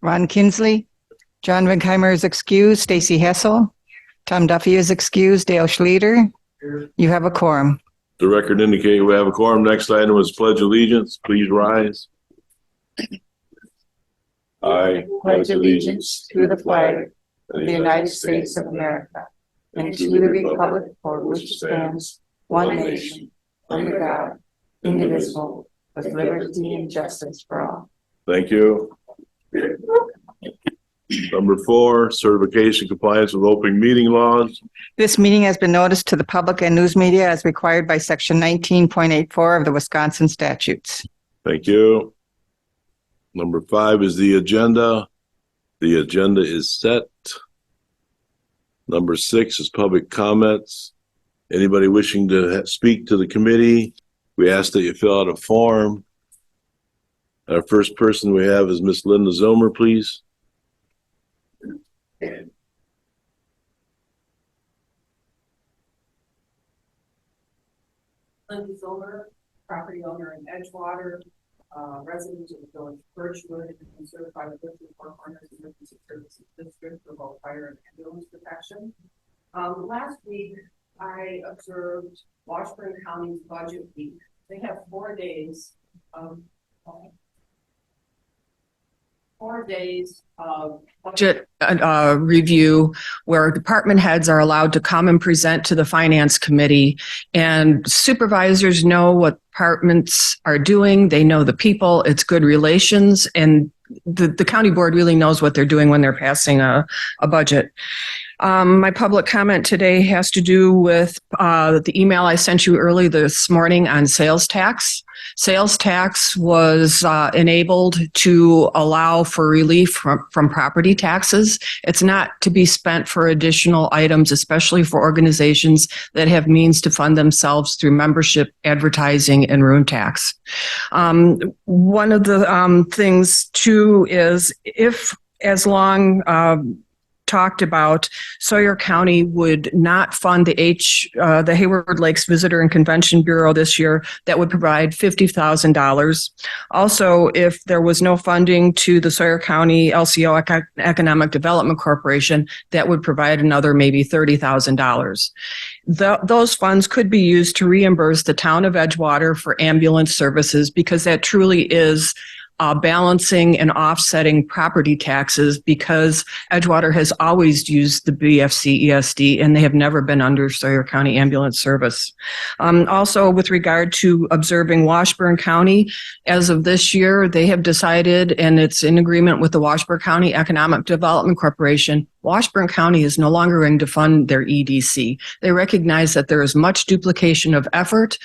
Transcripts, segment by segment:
Ron Kinsley. John Winkheimer is excused. Stacy Hessel. Tom Duffy is excused. Dale Schlueter. You have a quorum. The record indicating we have a quorum. Next item is pledge allegiance. Please rise. I Pledge allegiance to the flag of the United States of America and to the republic for which stands one nation, under God, indivisible, with liberty and justice for all. Thank you. Number 4, certification compliance with open meeting laws. This meeting has been noticed to the public and news media as required by Section 19.84 of the Wisconsin statutes. Thank you. Number 5 is the agenda. The agenda is set. Number 6 is public comments. Anybody wishing to speak to the committee, we ask that you fill out a form. Our first person we have is Miss Linda Zomer, please. Linda Zomer, property owner in Edgewater, resident of the village of Birchwood, and certified with the Four Corners Emergency Services District for both fire and ambulance protection. Last week, I observed Washburn County's budget week. They have 4 days of budget review where department heads are allowed to come and present to the finance committee, and supervisors know what departments are doing. They know the people. It's good relations, and the county board really knows what they're doing when they're passing a budget. My public comment today has to do with the email I sent you early this morning on sales tax. Sales tax was enabled to allow for relief from property taxes. It's not to be spent for additional items, especially for organizations that have means to fund themselves through membership, advertising, and room tax. One of the things, too, is if, as long talked about, Sawyer County would not fund the Hayward Lakes Visitor and Convention Bureau this year, that would provide $50,000. Also, if there was no funding to the Sawyer County LCO Economic Development Corporation, that would provide another maybe $30,000. Those funds could be used to reimburse the town of Edgewater for ambulance services, because that truly is balancing and offsetting property taxes, because Edgewater has always used the BFC ESD and they have never been under Sawyer County Ambulance Service. Also, with regard to observing Washburn County, as of this year, they have decided, and it's in agreement with the Washburn County Economic Development Corporation, Washburn County is no longer going to fund their EDC. They recognize that there is much duplication of effort.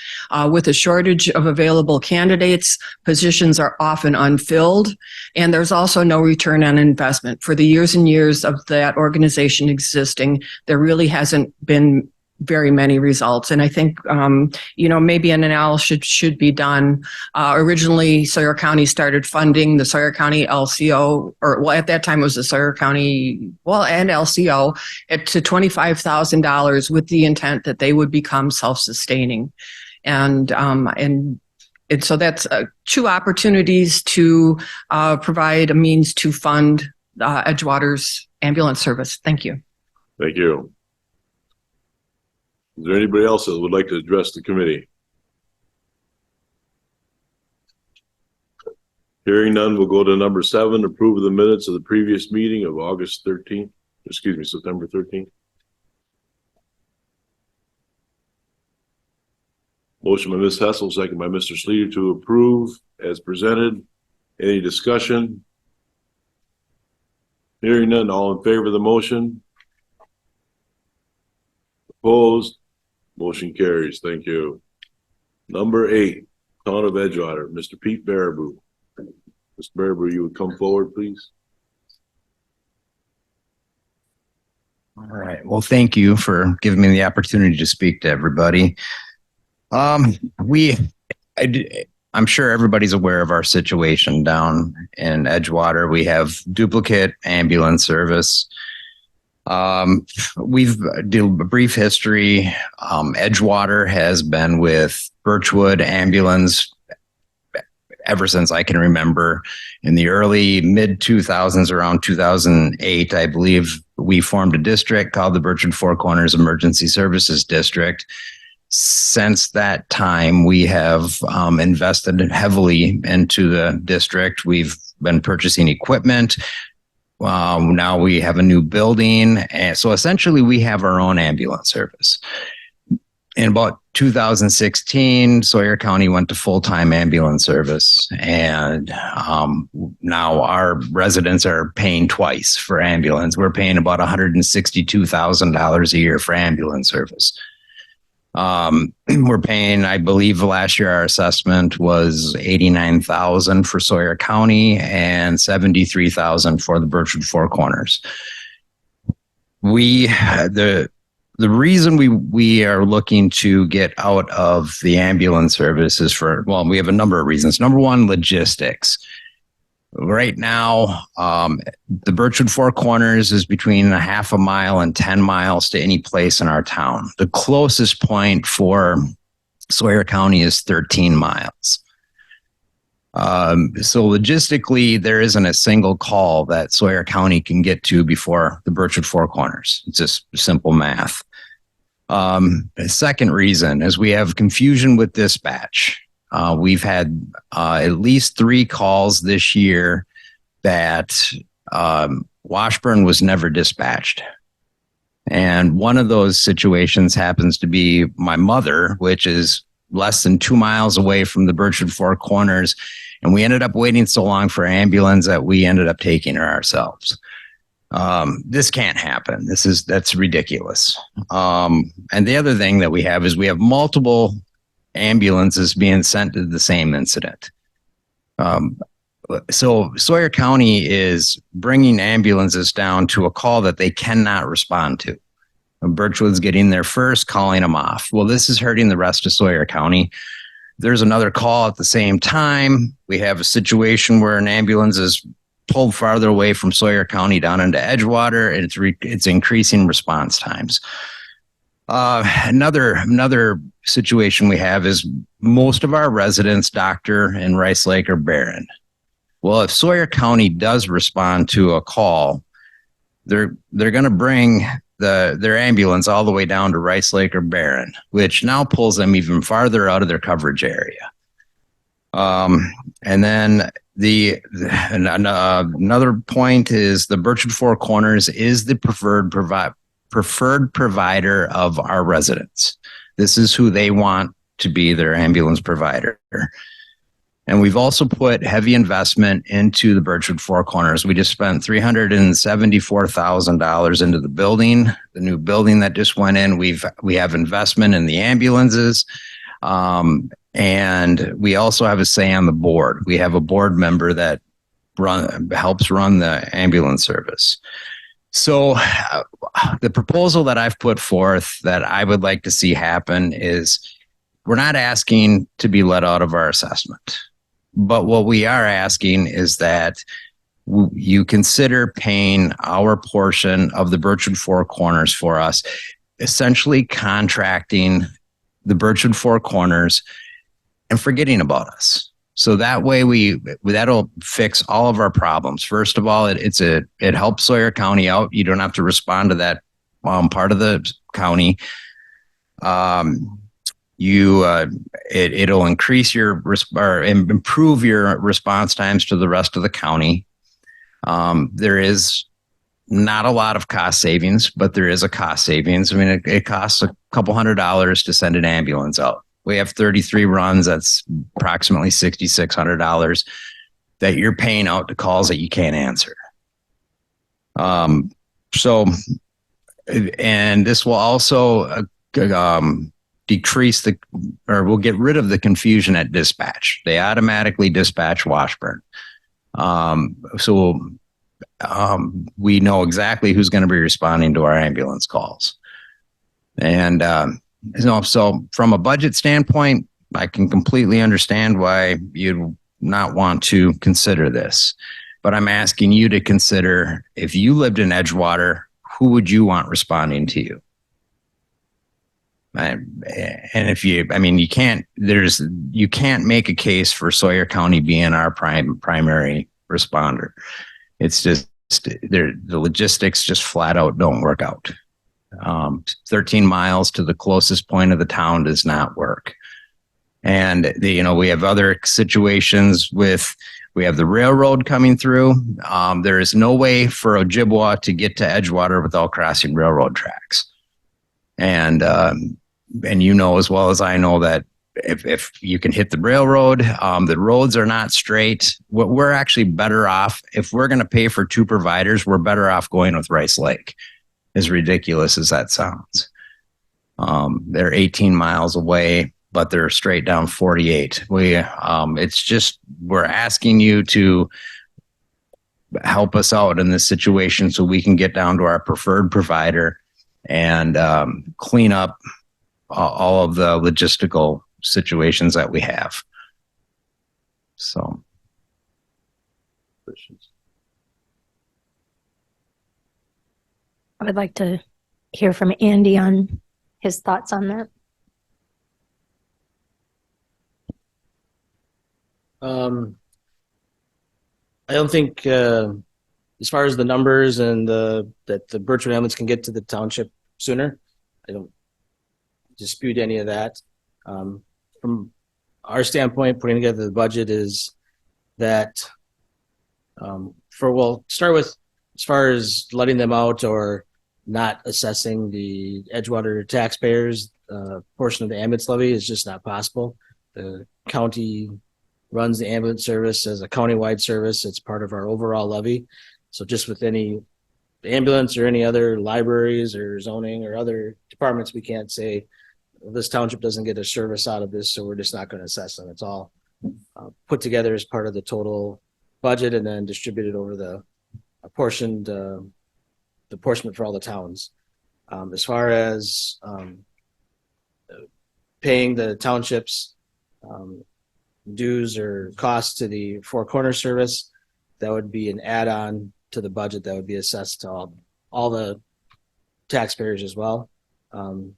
With a shortage of available candidates, positions are often unfilled, and there's also no return on investment. For the years and years of that organization existing, there really hasn't been very many results. And I think, maybe an analysis should be done. Originally, Sawyer County started funding the Sawyer County LCO, at that time it was the Sawyer County, and LCO, to $25,000 with the intent that they would become self-sustaining. And so that's 2 opportunities to provide a means to fund Edgewater's ambulance service. Thank you. Thank you. Is there anybody else that would like to address the committee? Hearing none, we'll go to number 7, approve of the minutes of the previous meeting of September 13th. Motion by Ms. Hessel, second by Mr. Schlueter to approve as presented. Any discussion? Hearing none, all in favor of the motion? Opposed? Motion carries. Thank you. Number 8, Town of Edgewater, Mr. Pete Baraboo. Mr. Baraboo, you would come forward, please. All right. Well, thank you for giving me the opportunity to speak to everybody. I'm sure everybody's aware of our situation down in Edgewater. We have duplicate ambulance service. We've do a brief history. Edgewater has been with Birchwood Ambulance ever since I can remember. In the early mid 2000s, around 2008, I believe we formed a district called the Bertrand Four Corners Emergency Services District. Since that time, we have invested heavily into the district. We've been purchasing equipment. Now we have a new building. And so essentially we have our own ambulance service. In about 2016, Sawyer County went to full-time ambulance service. And now our residents are paying twice for ambulance. We're paying about $162,000 a year for ambulance service. We're paying, I believe last year our assessment was $89,000 for Sawyer County and $73,000 for the Bertrand Four Corners. The reason we are looking to get out of the ambulance service is we have a number of reasons. Number one, logistics. Right now, the Bertrand Four Corners is between a half a mile and 10 miles to any place in our town. The closest point for Sawyer County is 13 miles. So logistically, there isn't a single call that Sawyer County can get to before the Bertrand Four Corners. It's just simple math. The second reason is we have confusion with dispatch. We've had at least 3 calls this year that Washburn was never dispatched. And one of those situations happens to be my mother, which is less than 2 miles away from the Bertrand Four Corners. And we ended up waiting so long for an ambulance that we ended up taking her ourselves. This can't happen. That's ridiculous. And the other thing that we have is we have multiple ambulances being sent to the same incident. So Sawyer County is bringing ambulances down to a call that they cannot respond to. Birchwood's getting there first, calling them off. Well, this is hurting the rest of Sawyer County. There's another call at the same time. We have a situation where an ambulance is pulled farther away from Sawyer County down into Edgewater, and it's increasing response times. Another situation we have is most of our residents, Doctor and Rice Lake, are barren. Well, if Sawyer County does respond to a call, they're going to bring their ambulance all the way down to Rice Lake or Barron, which now pulls them even farther out of their coverage area. And then another point is the Bertrand Four Corners is the preferred provider of our residents. This is who they want to be their ambulance provider. And we've also put heavy investment into the Bertrand Four Corners. We just spent $374,000 into the building, the new building that just went in. We have investment in the ambulances. And we also have a say on the board. We have a board member that helps run the ambulance service. So the proposal that I've put forth that I would like to see happen is we're not asking to be let out of our assessment. But what we are asking is that you consider paying our portion of the Bertrand Four Corners for us, essentially contracting the Bertrand Four Corners and forgetting about us. So that way that'll fix all of our problems. First of all, it helps Sawyer County out. You don't have to respond to that part of the county. It'll increase improve your response times to the rest of the county. There is not a lot of cost savings, but there is a cost savings. I mean, it costs a couple $100 to send an ambulance out. We have 33 runs. That's approximately $6,600 that you're paying out to calls that you can't answer. And this will also decrease we'll get rid of the confusion at dispatch. They automatically dispatch Washburn. We know exactly who's going to be responding to our ambulance calls. And, so from a budget standpoint, I can completely understand why you'd not want to consider this, but I'm asking you to consider, if you lived in Edgewater, who would you want responding to you? And if you, I mean, you can't make a case for Sawyer County being our primary responder. It's just the logistics just flat out don't work out. 13 miles to the closest point of the town does not work. And we have other situations we have the railroad coming through. There is no way for Ojibwa to get to Edgewater without crossing railroad tracks. And as well as I know that if you can hit the railroad, the roads are not straight. We're actually better off if we're going to pay for two providers. We're better off going with Rice Lake, as ridiculous as that sounds. They're 18 miles away, but they're straight down 48. It's just, we're asking you to help us out in this situation so we can get down to our preferred provider and clean up all of the logistical situations that we have. So. I would like to hear from Andy on his thoughts on that. I don't think, as far as the numbers and that the Birchwood ambulance can get to the township sooner, I don't dispute any of that. From our standpoint, putting together the budget is that start with as far as letting them out or not assessing the Edgewater taxpayers portion of the ambulance levy is just not possible. The county runs the ambulance service as a countywide service. It's part of our overall levy. So just with any ambulance or any other libraries or zoning or other departments, we can't say this township doesn't get a service out of this, so we're just not going to assess them. It's all put together as part of the total budget and then distributed over the apportionment for all the towns. As far as paying the townships dues or costs to the Four Corners service, that would be an add-on to the budget that would be assessed to all the taxpayers as well,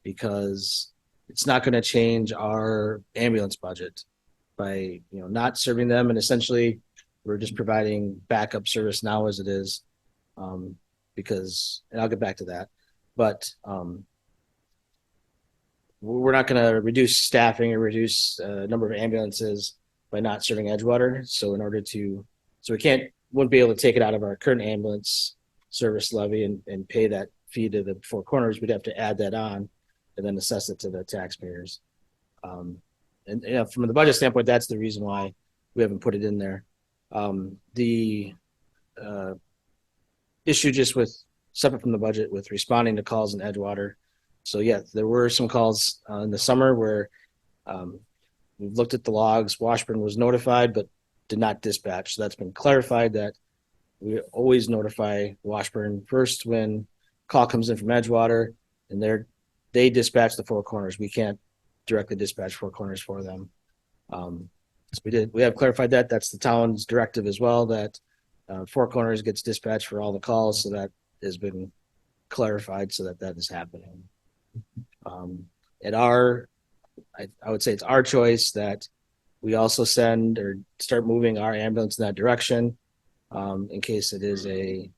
because it's not going to change our ambulance budget by not serving them, and essentially we're just providing backup service now as it is, because, and I'll get back to that, but we're not going to reduce staffing or reduce number of ambulances by not serving Edgewater. So we wouldn't be able to take it out of our current ambulance service levy and pay that fee to the Four Corners. We'd have to add that on and then assess it to the taxpayers. And from the budget standpoint, that's the reason why we haven't put it in there. The issue just with separate from the budget with responding to calls in Edgewater. So yeah, there were some calls in the summer where we've looked at the logs. Washburn was notified, but did not dispatch. So that's been clarified that we always notify Washburn first when call comes in from Edgewater, and they dispatch the Four Corners. We can't directly dispatch Four Corners for them. So we have clarified that. That's the town's directive as well, that Four Corners gets dispatched for all the calls. So that has been clarified so that is happening. I would say it's our choice that we also send or start moving our ambulance in that direction, in case it is a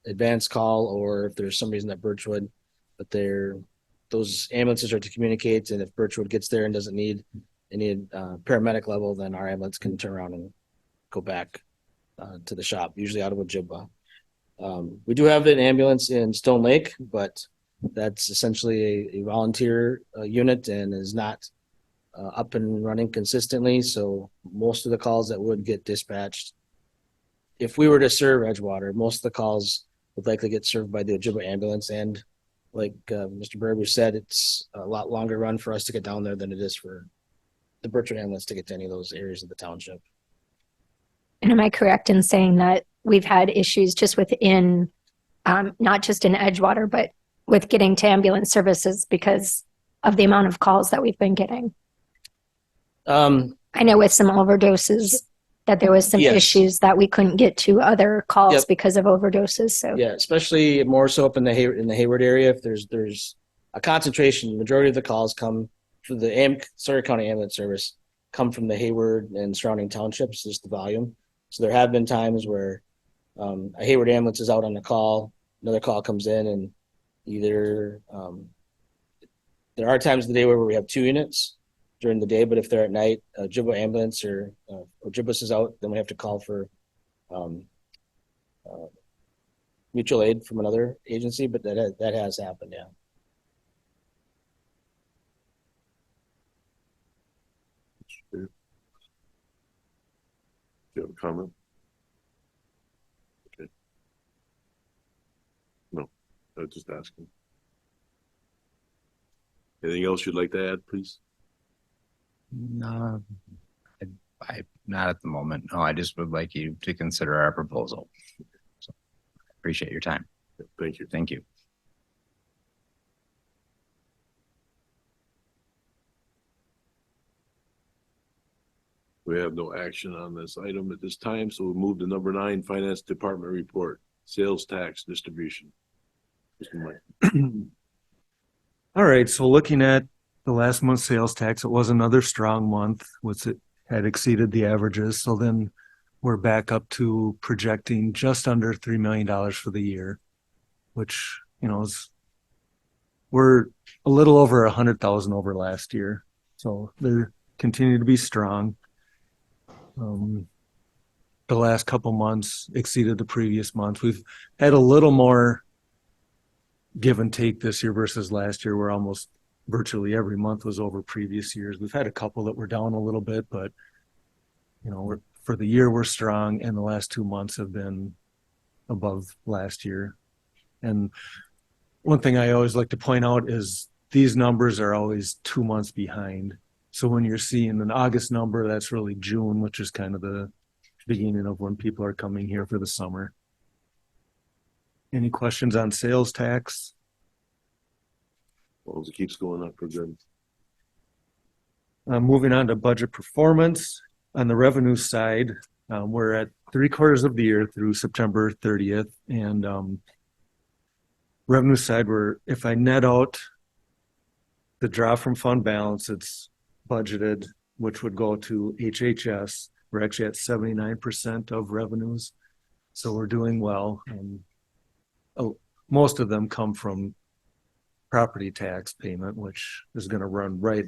advanced call, or if there's some reason that Birchwood, but those ambulances are to communicate, and if Birchwood gets there and doesn't need any paramedic level, then our ambulance can turn around and go back to the shop, usually out of Ojibwa. We do have an ambulance in Stone Lake, but that's essentially a volunteer unit and is not up and running consistently. So most of the calls that would get dispatched, if we were to serve Edgewater, most of the calls would likely get served by the Ojibwa ambulance. And like Mr. Berber said, it's a lot longer run for us to get down there than it is for the Birchwood ambulance to get to any of those areas of the township. And am I correct in saying that we've had issues just within, not just in Edgewater, but with getting to ambulance services because of the amount of calls that we've been getting? I know with some overdoses that there was some Yes. issues that we couldn't get to other calls Yep. because of overdoses. So Yeah, especially more so up in the Hayward area. If there's a concentration, majority of the calls come for the Sawyer County Ambulance Service come from the Hayward and surrounding townships, just the volume. So there have been times where a Hayward ambulance is out on a call, another call comes in, and either there are times of the day where we have 2 units during the day, but if they're at night, Ojibwa ambulance or Ojibwas is out, then we have to call for mutual aid from another agency, but that has happened, yeah. Do you have a comment? Okay. No, I was just asking. Anything else you'd like to add, please? No, I not at the moment. No, I just would like you to consider our proposal. So, appreciate your time. Thank you. Thank you. We have no action on this item at this time, so we'll move to number 9, Finance Department report, sales tax distribution. Mr. Mike. All right, so looking at the last month's sales tax, it was another strong month, which it had exceeded the averages. So then we're back up to projecting just under $3 million for the year, which, we're a little over 100,000 over last year. So they continue to be strong. The last couple months exceeded the previous month. We've had a little more give and take this year versus last year, where almost virtually every month was over previous years. We've had a couple that were down a little bit, but for the year we're strong, and the last 2 months have been above last year. And one thing I always like to point out is these numbers are always 2 months behind. So when you're seeing an August number, that's really June, which is kind of the beginning of when people are coming here for the summer. Any questions on sales tax? Well, it keeps going up for good. Moving on to budget performance. On the revenue side, we're at 3/4 of the year through September 30th. And revenue side, if I net out the draw from fund balance, it's budgeted, which would go to HHS. We're actually at 79% of revenues. So we're doing well. Most of them come from property tax payment, which is going to run right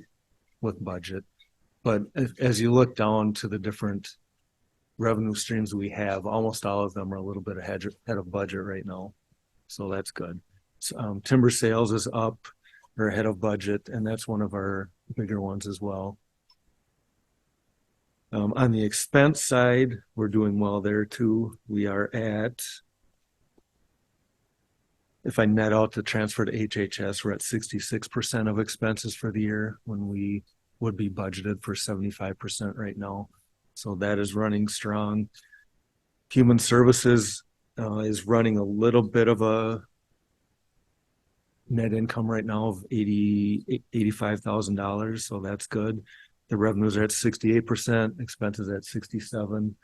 with budget. But as you look down to the different revenue streams we have, almost all of them are a little bit ahead of budget right now. So that's good. Timber sales is up or ahead of budget, and that's one of our bigger ones as well. On the expense side, we're doing well there too. We are at, if I net out the transfer to HHS, we're at 66% of expenses for the year, when we would be budgeted for 75% right now. So that is running strong. Human Services is running a little bit of a net income right now of $85,000. So that's good. The revenues are at 68%, expenses at 67%.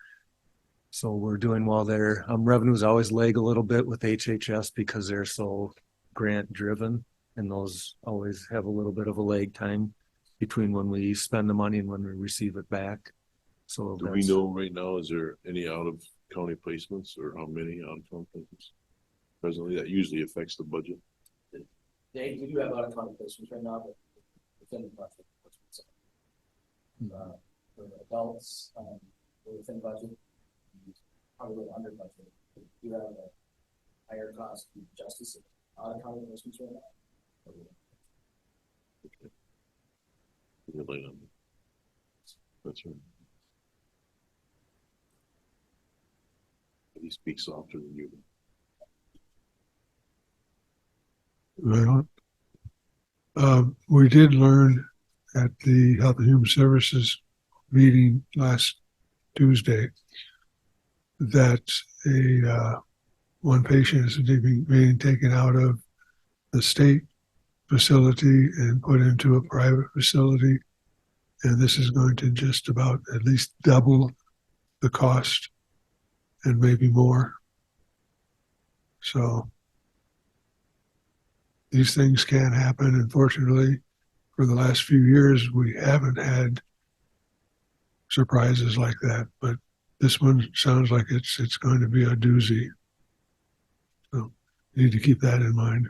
So we're doing well there. Revenues always lag a little bit with HHS because they're so grant driven, and those always have a little bit of a lag time between when we spend the money and when we receive it back. So Do we know right now, is there any out of county placements, or how many out of county placements presently? That usually affects the budget. We do have a lot of county placements right now, but within the budget. For adults, we're within budget, probably a little under budget. You have a higher cost of justice out of county placements right now. That's right. He speaks softer than you. Well, we did learn at the Health and Human Services meeting last Tuesday that one patient is being taken out of the state facility and put into a private facility, and this is going to just about at least double the cost and maybe more. So these things can happen. Unfortunately, for the last few years, we haven't had surprises like that, but this one sounds like it's going to be a doozy. So you need to keep that in mind.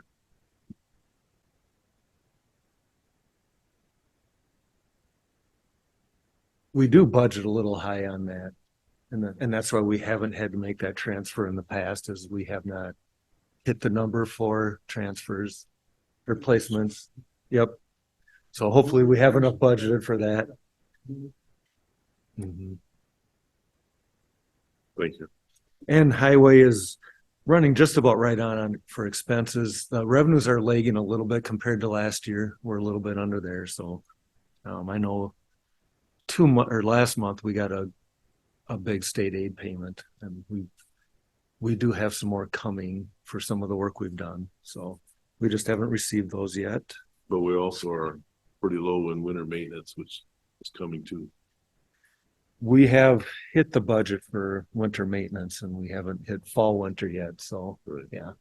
We do budget a little high on that. And that's why we haven't had to make that transfer in the past, is we have not hit the number for transfers, replacements. Yep. So hopefully we have enough budgeted for that. Mhm. Thank you. And highway is running just about right on for expenses. The revenues are lagging a little bit compared to last year. We're a little bit under there. So I know last month we got a big state aid payment, and we do have some more coming for some of the work we've done. So we just haven't received those yet. But we also are pretty low in winter maintenance, which is coming too. We have hit the budget for winter maintenance, and we haven't hit fall winter yet. So yeah,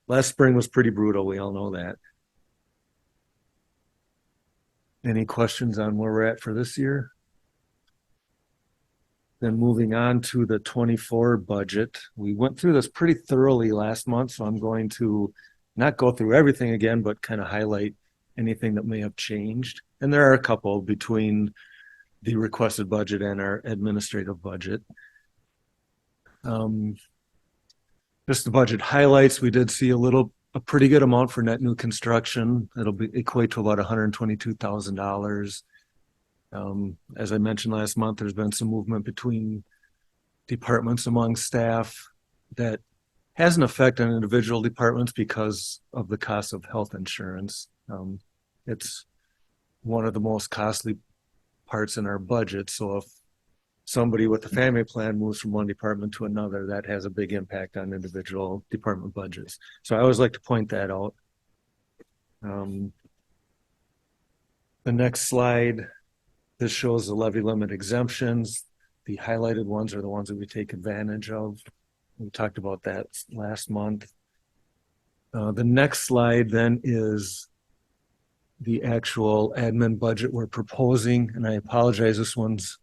last spring was pretty brutal. We all know that. Any questions on where we're at for this year? Then moving on to the 24 budget. We went through this pretty thoroughly last month, so I'm going to not go through everything again, but kind of highlight anything that may have changed. And there are a couple between the requested budget and our administrative budget. Just the budget highlights, we did see a pretty good amount for net new construction. It'll equate to about $122,000. As I mentioned last month, there's been some movement between departments among staff that has an effect on individual departments because of the cost of health insurance. It's one of the most costly parts in our budget. So if somebody with a family plan moves from one department to another, that has a big impact on individual department budgets. So I always like to point that out. The next slide. This shows the levy limit exemptions. The highlighted ones are the ones that we take advantage of. We talked about that last month. The next slide then is the actual admin budget we're proposing, and I apologize, this one's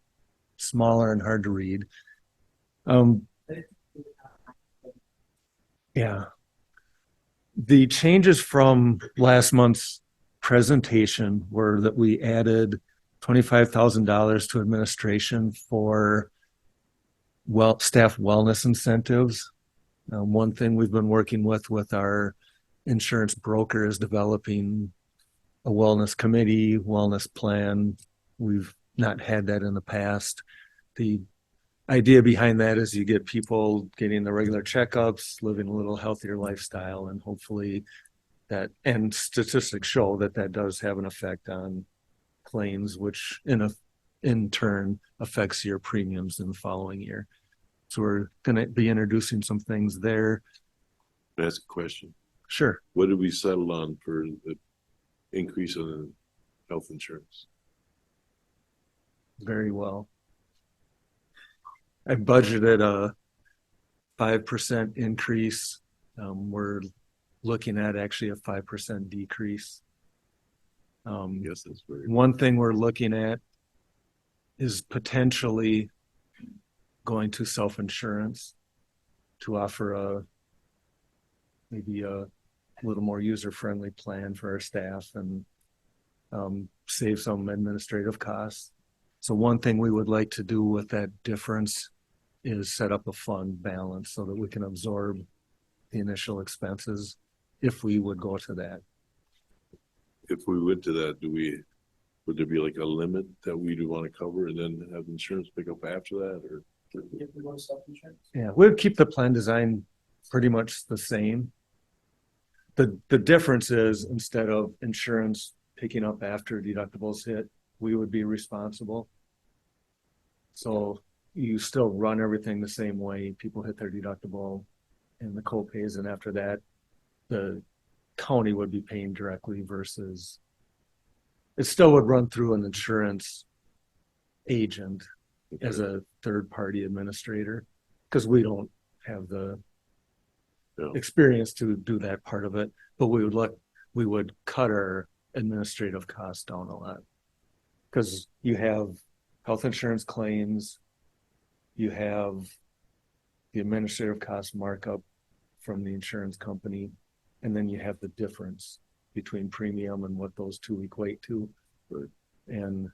smaller and hard to read. Yeah. The changes from last month's presentation were that we added $25,000 to administration for staff wellness incentives. One thing we've been working with our insurance broker is developing a wellness committee, wellness plan. We've not had that in the past. The idea behind that is you get people getting the regular checkups, living a little healthier lifestyle, and hopefully and statistics show that does have an effect on claims, which in turn affects your premiums in the following year. So we're going to be introducing some things there. Can I ask a question? Sure. What did we settle on for the increase in health insurance? Very well. I budgeted a 5% increase. We're looking at actually a 5% decrease. Yes, that's very. One thing we're looking at is potentially going to self-insurance to offer maybe a little more user-friendly plan for our staff and save some administrative costs. So one thing we would like to do with that difference is set up a fund balance so that we can absorb the initial expenses if we would go to that. If we went to that, would there be like a limit that we do want to cover and then have insurance pick up after that, or? If we go to self-insurance. Yeah, we'd keep the plan design pretty much the same. The difference is instead of insurance picking up after deductibles hit, we would be responsible. So you still run everything the same way. People hit their deductible and the co-pays, and after that, the county would be paying directly versus it still would run through an insurance agent as a third-party administrator because we don't have the experience to do that part of it. But we would we would cut our administrative costs down a lot. Because you have health insurance claims, you have the administrative cost markup from the insurance company, and then you have the difference between premium and what those two equate to. And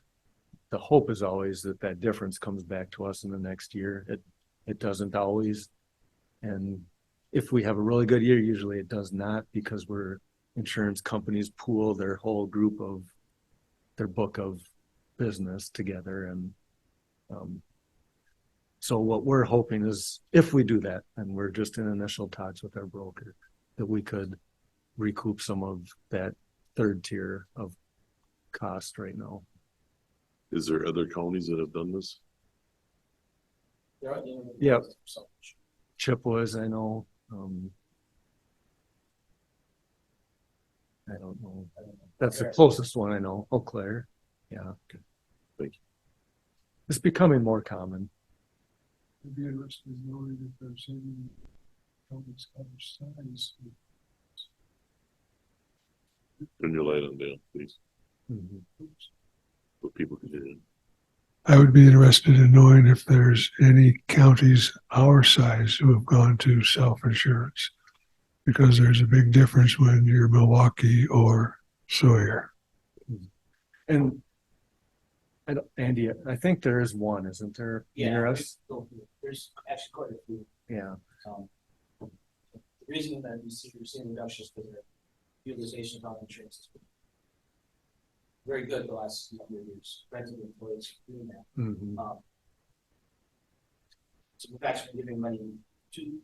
the hope is always that that difference comes back to us in the next year. It doesn't always. And if we have a really good year, usually it does not, because insurance companies pool their whole group of their book of business together. And so what we're hoping is, if we do that, and we're just in initial talks with our broker, that we could recoup some of that third tier of cost right now. Is there other counties that have done this? Yeah. Chippewas, I know. I don't know. That's the closest one I know. Eau Claire. Yeah. Thank you. It's becoming more common. It'd be interesting to know if there's any companies other size. Turn your light on, Dale, please, Mhm. so people can hear you. I would be interested in knowing if there's any counties our size who have gone to self-insurance, because there's a big difference when you're Milwaukee or Sawyer. And Andy, I think there is one, isn't there? Near us? There's actually quite a few. Yeah. The reason that you're seeing reductions because their utilization of health insurance has been very good the last couple of years. Renting employees doing that. Mhm. So we've actually been giving money to.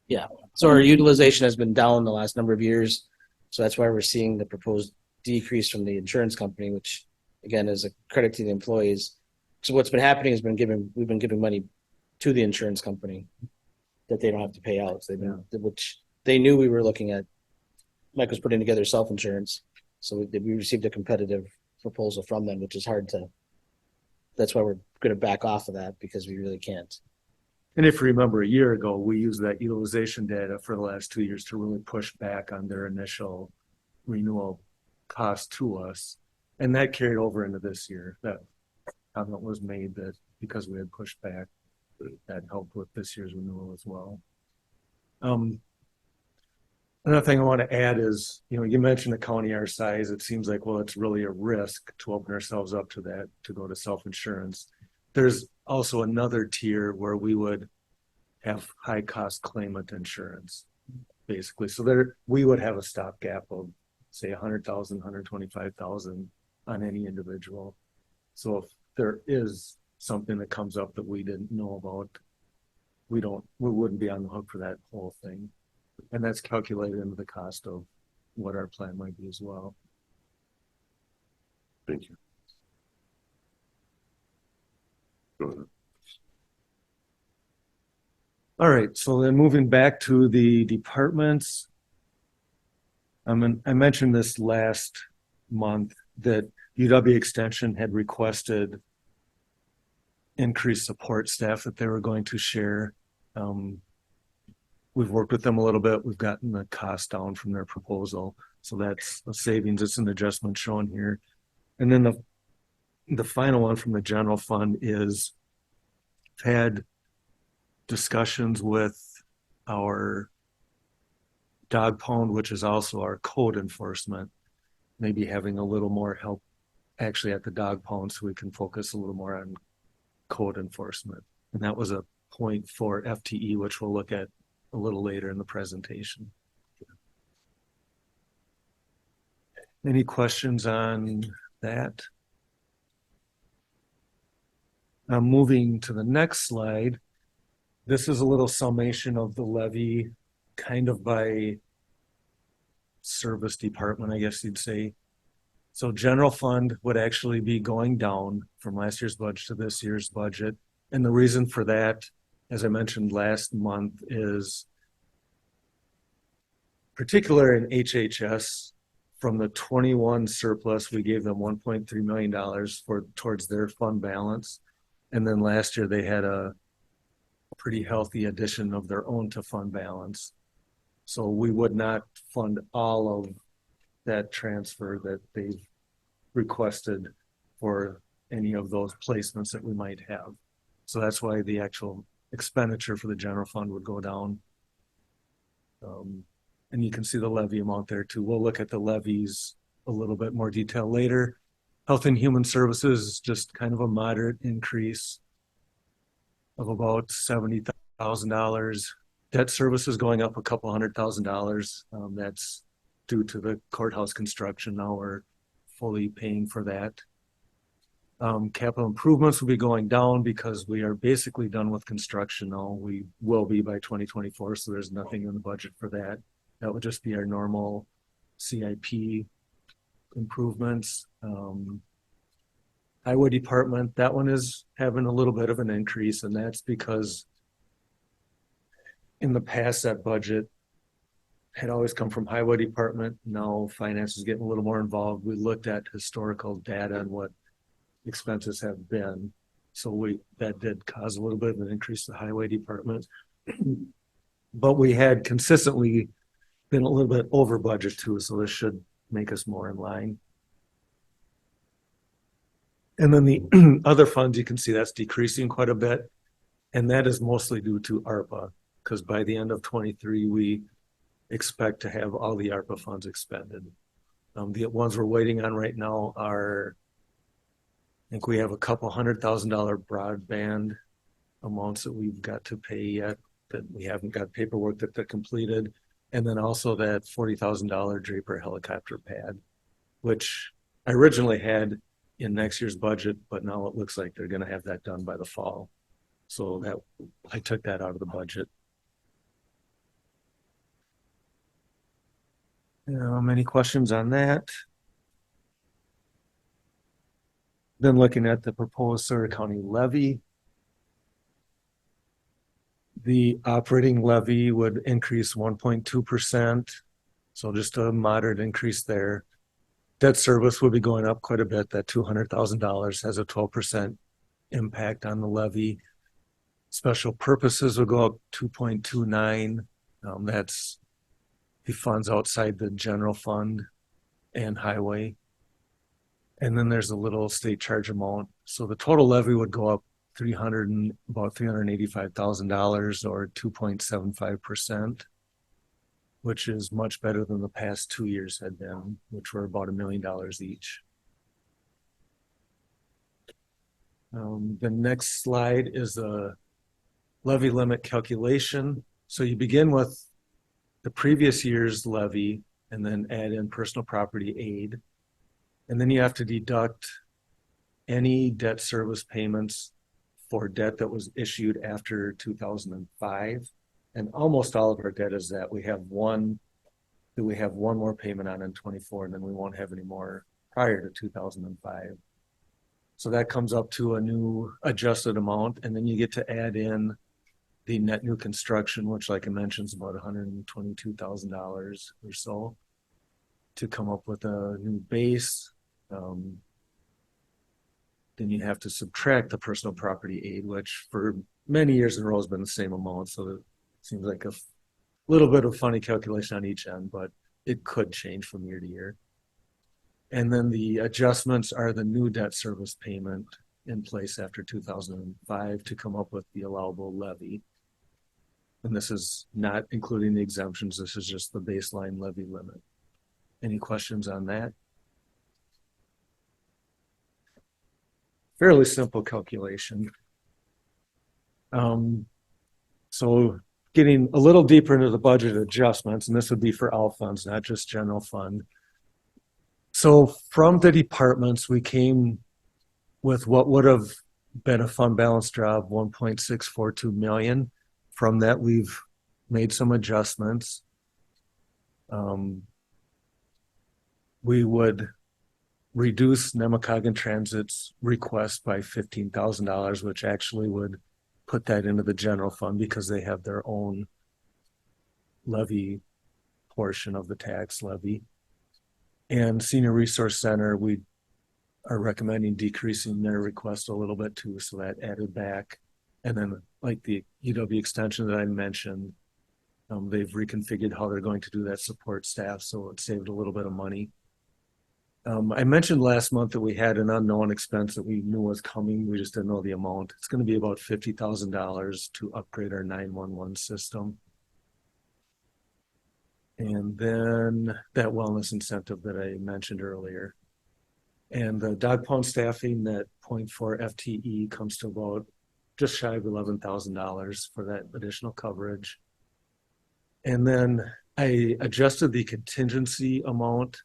Yeah, so our utilization has been down the last number of years. So that's why we're seeing the proposed decrease from the insurance company, which again is a credit to the employees. So what's been happening is we've been giving money to the insurance company that they don't have to pay out. So which they knew we were looking at. Mike was putting together self-insurance. So we received a competitive proposal from them, which is hard to, that's why we're going to back off of that, because we really can't. And if you remember, a year ago, we used that utilization data for the last 2 years to really push back on their initial renewal cost to us. And that carried over into this year. That comment was made that because we had pushed back, that helped with this year's renewal as well. Another thing I want to add is, you mentioned a county our size. It seems like, well, it's really a risk to open ourselves up to that, to go to self-insurance. There's also another tier where we would have high cost claimant insurance, basically. So we would have a stopgap of, say, 100,000, 125,000 on any individual. So if there is something that comes up that we didn't know about, we wouldn't be on the hook for that whole thing. And that's calculated into the cost of what our plan might be as well. Thank you. Go ahead. All right, so then moving back to the departments. I mentioned this last month that UW Extension had requested increased support staff that they were going to share. We've worked with them a little bit. We've gotten the cost down from their proposal. So that's a savings. It's an adjustment shown here. And then the final one from the general fund is had discussions with our dog pound, which is also our code enforcement, maybe having a little more help actually at the dog pound so we can focus a little more on code enforcement. And that was a point for FTE, which we'll look at a little later in the presentation. Any questions on that? Now moving to the next slide. This is a little summation of the levy kind of by service department, I guess you'd say. So general fund would actually be going down from last year's budget to this year's budget. And the reason for that, as I mentioned last month, is particular in HHS, from the 21 surplus, we gave them $1.3 million towards their fund balance. And then last year they had a pretty healthy addition of their own to fund balance. So we would not fund all of that transfer that they've requested for any of those placements that we might have. So that's why the actual expenditure for the general fund would go down. And you can see the levy amount there too. We'll look at the levies a little bit more detail later. Health and Human Services is just kind of a moderate increase of about $70,000. Debt service is going up a couple $100,000. That's due to the courthouse construction. Now we're fully paying for that. Capital improvements will be going down because we are basically done with construction now. We will be by 2024, so there's nothing in the budget for that. That would just be our normal CIP improvements. Highway Department, that one is having a little bit of an increase, and that's because in the past, that budget had always come from Highway Department. Now finance is getting a little more involved. We looked at historical data and what expenses have been. So that did cause a little bit of an increase to the Highway Department. But we had consistently been a little bit over budget too, so this should make us more in line. And then the other funds, you can see that's decreasing quite a bit. And that is mostly due to ARPA, because by the end of 23, we expect to have all the ARPA funds expended. The ones we're waiting on right now are, I think we have a couple $100,000 broadband amounts that we've got to pay yet that we haven't got paperwork that they're completed. And then also that $40,000 Draper helicopter pad, which I originally had in next year's budget, but now it looks like they're going to have that done by the fall. So that I took that out of the budget. Any questions on that? Then looking at the proposed Sawyer County levy, the operating levy would increase 1.2%. So just a moderate increase there. Debt service would be going up quite a bit. That $200,000 has a 12% impact on the levy. Special purposes would go up 2.29. That's the funds outside the general fund and highway. And then there's a little state charge amount. So the total levy would go up about $385,000 or 2.75%, which is much better than the past 2 years had been, which were about $1 million each. The next slide is the levy limit calculation. So you begin with the previous year's levy and then add in personal property aid. And then you have to deduct any debt service payments for debt that was issued after 2005. And almost all of our debt is that. We have one more payment on in 24, and then we won't have any more prior to 2005. So that comes up to a new adjusted amount, and then you get to add in the net new construction, which, like I mentioned, is about $122,000 or so to come up with a new base. Then you have to subtract the personal property aid, which for many years in a row has been the same amount. So it seems like a little bit of funny calculation on each end, but it could change from year to year. And then the adjustments are the new debt service payment in place after 2005 to come up with the allowable levy. And this is not including the exemptions. This is just the baseline levy limit. Any questions on that? Fairly simple calculation. So getting a little deeper into the budget adjustments, and this would be for all funds, not just general fund. So from the departments, we came with what would have been a fund balance draw of 1.642 million. From that, we've made some adjustments. We would reduce Nemacolin Transit's request by $15,000, which actually would put that into the general fund because they have their own levy portion of the tax levy. And Senior Resource Center, we are recommending decreasing their request a little bit too, so that added back. And then like the UW extension that I mentioned, They've reconfigured how they're going to do that support staff, so it saved a little bit of money. I mentioned last month that we had an unknown expense that we knew was coming. We just didn't know the amount. It's going to be about $50,000 to upgrade our 911 system. And then that wellness incentive that I mentioned earlier. And the dog pound staffing, that 0.4 FTE comes to about just shy of $11,000 for that additional coverage. And then I adjusted the contingency amount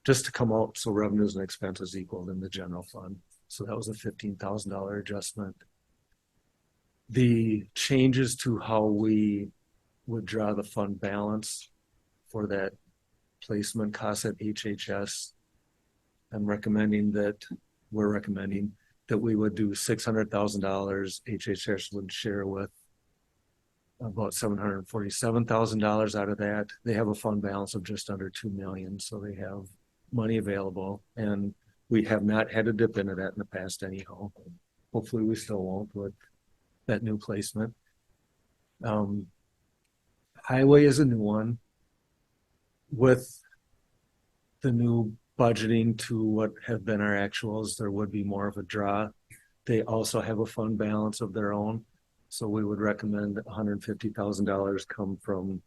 just to come out so revenues and expenses equaled in the general fund. So that was a $15,000 adjustment. The changes to how we would draw the fund balance for that placement cost at HHS, we're recommending that we would do $600,000. HHS would share with about $747,000 out of that. They have a fund balance of just under 2 million, so they have money available, and we have not had a dip into that in the past anyhow. Hopefully we still won't with that new placement. Highway is a new one. With the new budgeting to what have been our actuals, there would be more of a draw. They also have a fund balance of their own. So we would recommend $150,000 come from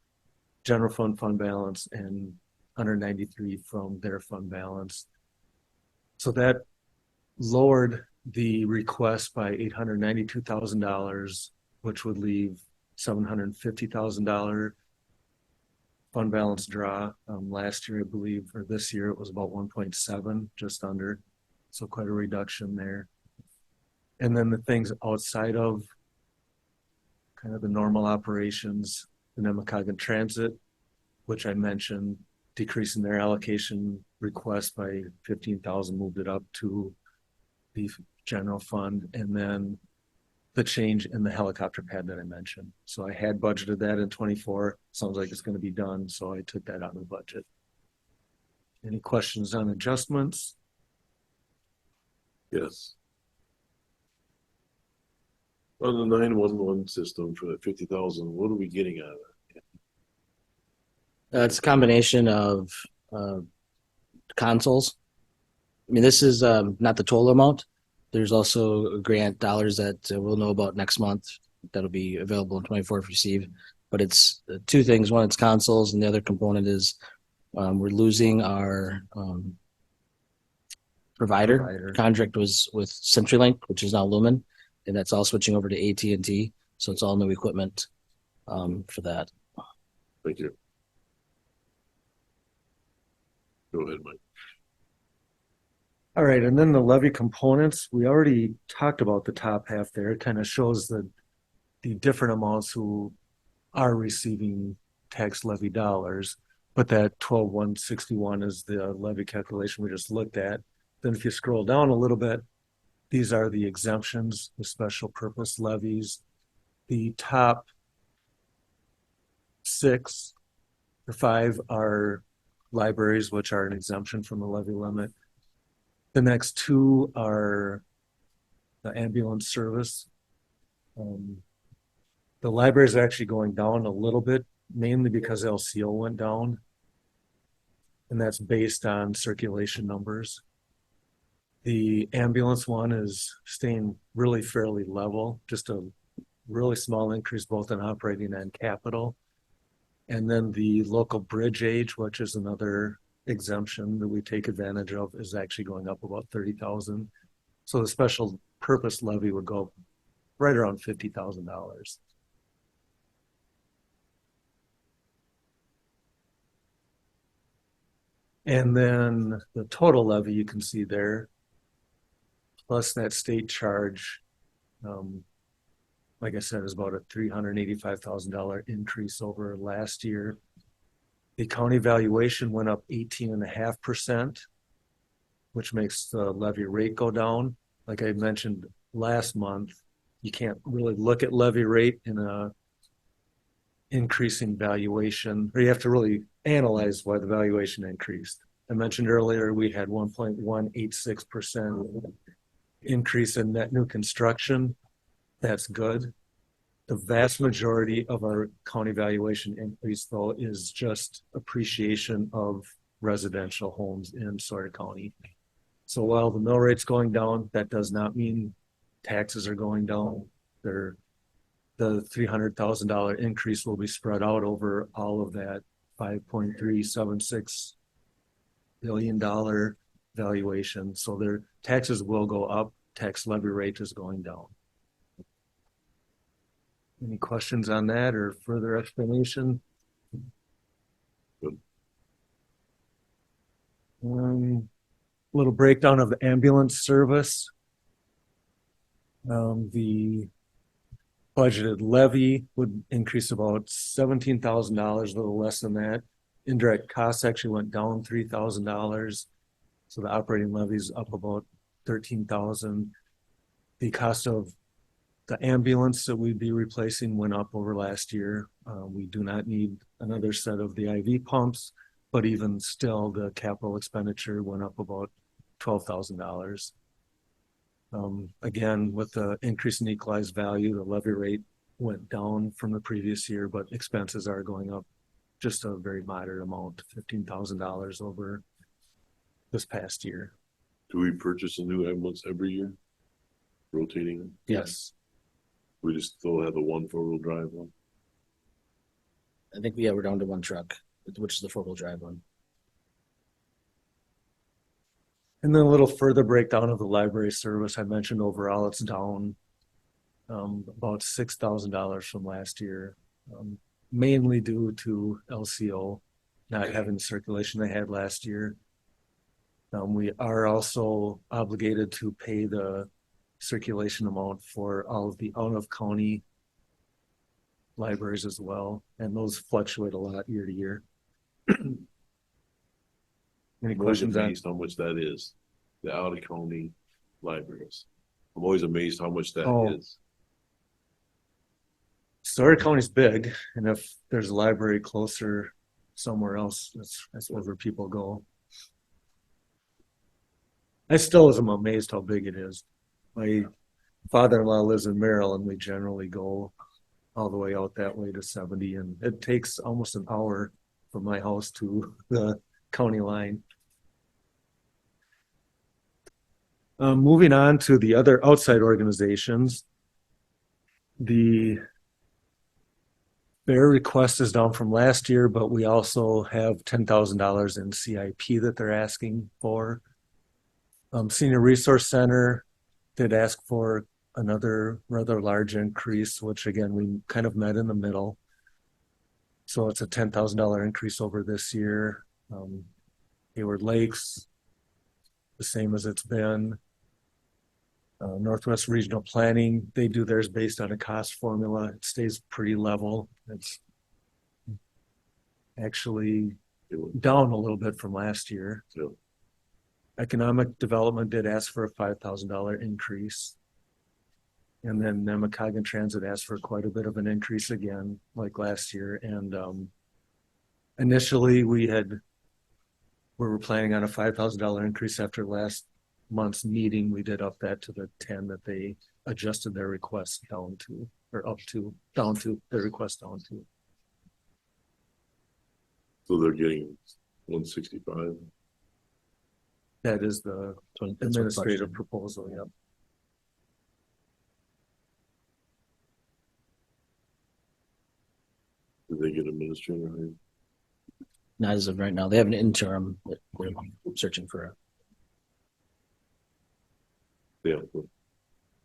general fund balance and 193 from their fund balance. So that lowered the request by $892,000, which would leave $750,000 fund balance draw. Last year, I believe, or this year, it was about 1.7, just under. So quite a reduction there. And then the things outside of kind of the normal operations, the Nemocoggan Transit, which I mentioned, decreasing their allocation request by 15,000, moved it up to the general fund, and then the change in the helicopter pad that I mentioned. So I had budgeted that in 24. Sounds like it's going to be done, so I took that out of the budget. Any questions on adjustments? Yes. On the 911 system for the 50,000, what are we getting out of it? It's a combination of consoles. I mean, this is not the total amount. There's also grant dollars that we'll know about next month that'll be available in 24 if received. But it's two things. One, it's consoles, and the other component is we're losing our provider. Contract was with CenturyLink, which is now Lumen, and that's all switching over to AT&T. So it's all new equipment for that. Thank you. Go ahead, Mike. All right, and then the levy components, we already talked about the top half there. It kind of shows the different amounts who are receiving tax levy dollars, but that 12,161 is the levy calculation we just looked at. Then if you scroll down a little bit, these are the exemptions, the special purpose levies. The top 6 or 5 are libraries, which are an exemption from the levy limit. The next 2 are the ambulance service. The libraries are actually going down a little bit, mainly because LCO went down. And that's based on circulation numbers. The ambulance one is staying really fairly level, just a really small increase both in operating and capital. And then the local bridge age, which is another exemption that we take advantage of, is actually going up about 30,000. So the special purpose levy would go right around $50,000. And then the total levy you can see there, plus that state charge, like I said, is about a $385,000 increase over last year. The county valuation went up 18.5%, which makes the levy rate go down. Like I mentioned last month, you can't really look at levy rate in a increasing valuation, or you have to really analyze why the valuation increased. I mentioned earlier we had 1.186% increase in net new construction. That's good. The vast majority of our county valuation increase though is just appreciation of residential homes in Sawyer County. So while the mill rate's going down, that does not mean taxes are going down. The $300,000 increase will be spread out over all of that $5.376 billion valuation. So their taxes will go up. Tax levy rate is going down. Any questions on that or further explanation? Good. Little breakdown of the ambulance service. The budgeted levy would increase about $17,000, a little less than that. Indirect costs actually went down $3,000. So the operating levy is up about $13,000. The cost of the ambulance that we'd be replacing went up over last year. We do not need another set of the IV pumps, but even still, the capital expenditure went up about $12,000. Again, with the increase in equalized value, the levy rate went down from the previous year, but expenses are going up just a very moderate amount, $15,000 over this past year. Do we purchase a new ambulance every year? Rotating them? Yes. We just still have the one four-wheel drive one? I think, yeah, we're down to one truck, which is the four-wheel drive one. And then a little further breakdown of the library service. I mentioned overall it's down about $6,000 from last year, mainly due to LCO not having the circulation they had last year. We are also obligated to pay the circulation amount for all of the out-of-county libraries as well, and those fluctuate a lot year to year. Any I'm always questions on? amazed how much that is, the out-of-county libraries. I'm always amazed how much that Oh. is. Sawyer County's big, and if there's a library closer somewhere else, that's where people go. I still am amazed how big it is. My father-in-law lives in Maryland. We generally go all the way out that way to 70, and it takes almost an hour from my house to the county line. Moving on to the other outside organizations, their request is down from last year, but we also have $10,000 in CIP that they're asking for. Senior Resource Center did ask for another rather large increase, which again, we kind of met in the middle. So it's a $10,000 increase over this year. Hayward Lakes, the same as it's been. Northwest Regional Planning, they do theirs based on a cost formula. It stays pretty level. It's actually down a little bit from last year. Yeah. Economic Development did ask for a $5,000 increase. And then Nemacolin Transit asked for quite a bit of an increase again, like last year. And initially we were planning on a $5,000 increase after last month's meeting. We did up that to the 10 that they adjusted their request down to, or down to their request down to. So they're getting 165. That is the That's what's administrative budgeted. proposal, yep. Did they get administrator hired? Not as of right now. They have an interim that they're searching for.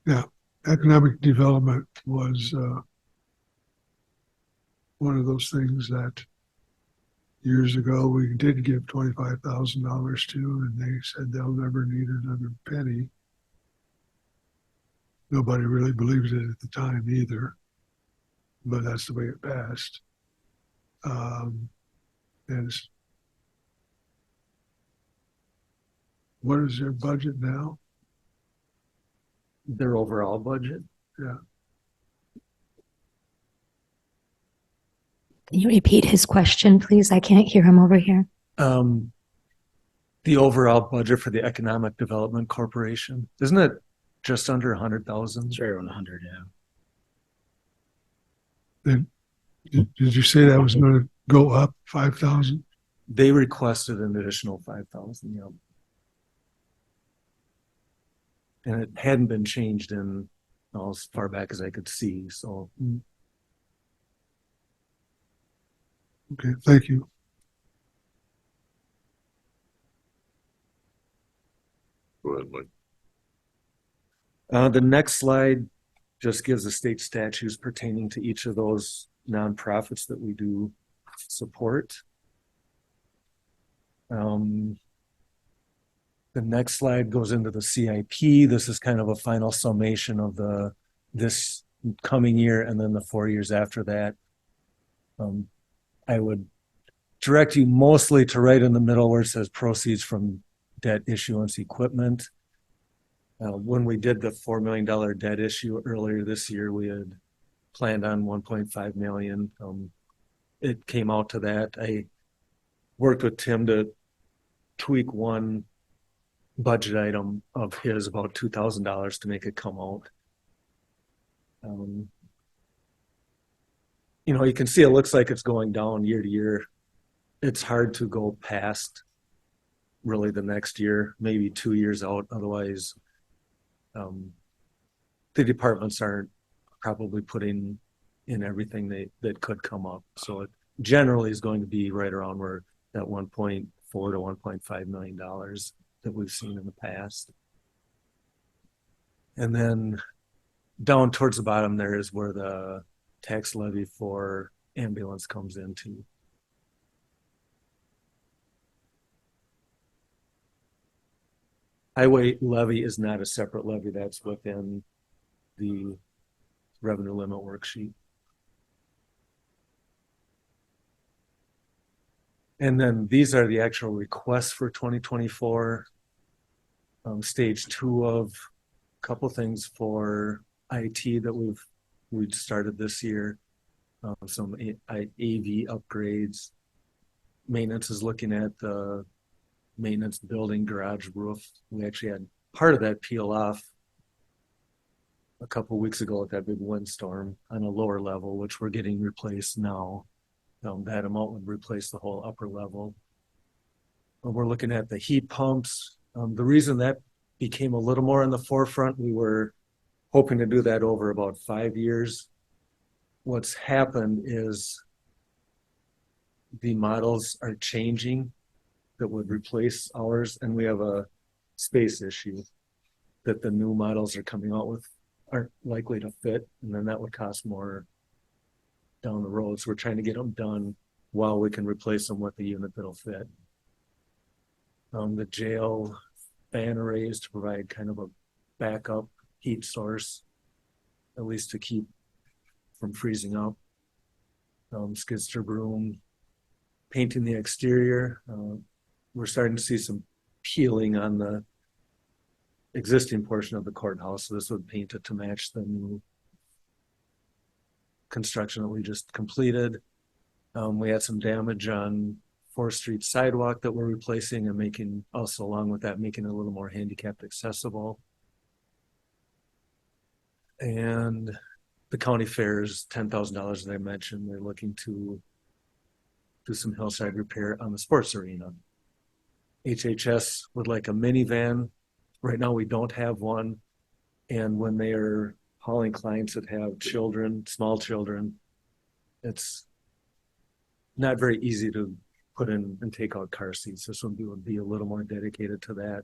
Yeah. Economic development was one of those things that years ago we did give $25,000 to, and they said they'll never need another penny. Nobody really believed it at the time either, but that's the way it passed. What is their budget now? Their overall budget. Can you repeat his question, please? I can't hear him over here. The overall budget for the Economic Development Corporation, isn't it just under 100,000? It's right around 100, yeah. Then, did you say that was going to go up 5,000? They requested an additional 5,000, yeah. And it hadn't been changed in, well, as far back as I could see, so. Okay, thank you. Go ahead, Mike. The next slide just gives the state statutes pertaining to each of those nonprofits that we do support. The next slide goes into the CIP. This is kind of a final summation of this coming year and then the 4 years after that. I would direct you mostly to right in the middle where it says proceeds from debt issuance equipment. When we did the $4 million debt issue earlier this year, we had planned on 1.5 million. It came out to that. I worked with Tim to tweak one budget item of his, about $2,000, to make it come out. You know, you can see it looks like it's going down year to year. It's hard to go past really the next year, maybe 2 years out. Otherwise, the departments aren't probably putting in everything that could come up. So it generally is going to be right around where that 1.4 to 1.5 million dollars that we've seen in the past. And then down towards the bottom there is where the tax levy for ambulance comes into. Highway levy is not a separate levy. That's within the revenue limit worksheet. And then these are the actual requests for 2024. Stage 2 of a couple things for IT that we've started this year. Some AV upgrades. Maintenance is looking at the maintenance building garage roof. We actually had part of that peel off a couple of weeks ago with that big windstorm on a lower level, which we're getting replaced now. That amount would replace the whole upper level. We're looking at the heat pumps. The reason that became a little more in the forefront, we were hoping to do that over about 5 years. What's happened is the models are changing that would replace ours, and we have a space issue that the new models are coming out with aren't likely to fit, and then that would cost more down the road. So we're trying to get them done while we can replace them with the unit that'll fit. The jail fan arrays to provide kind of a backup heat source, at least to keep from freezing up. Skidster broom, painting the exterior. We're starting to see some peeling on the existing portion of the courthouse. So this would paint it to match the new construction that we just completed. We had some damage on 4th Street sidewalk that we're replacing and making, also along with that, making it a little more handicapped accessible. And the county fair's $10,000 that I mentioned. They're looking to do some hillside repair on the sports arena. HHS would like a minivan. Right now we don't have one. And when they are hauling clients that have children, small children, it's not very easy to put in and take out car seats. This one would be a little more dedicated to that.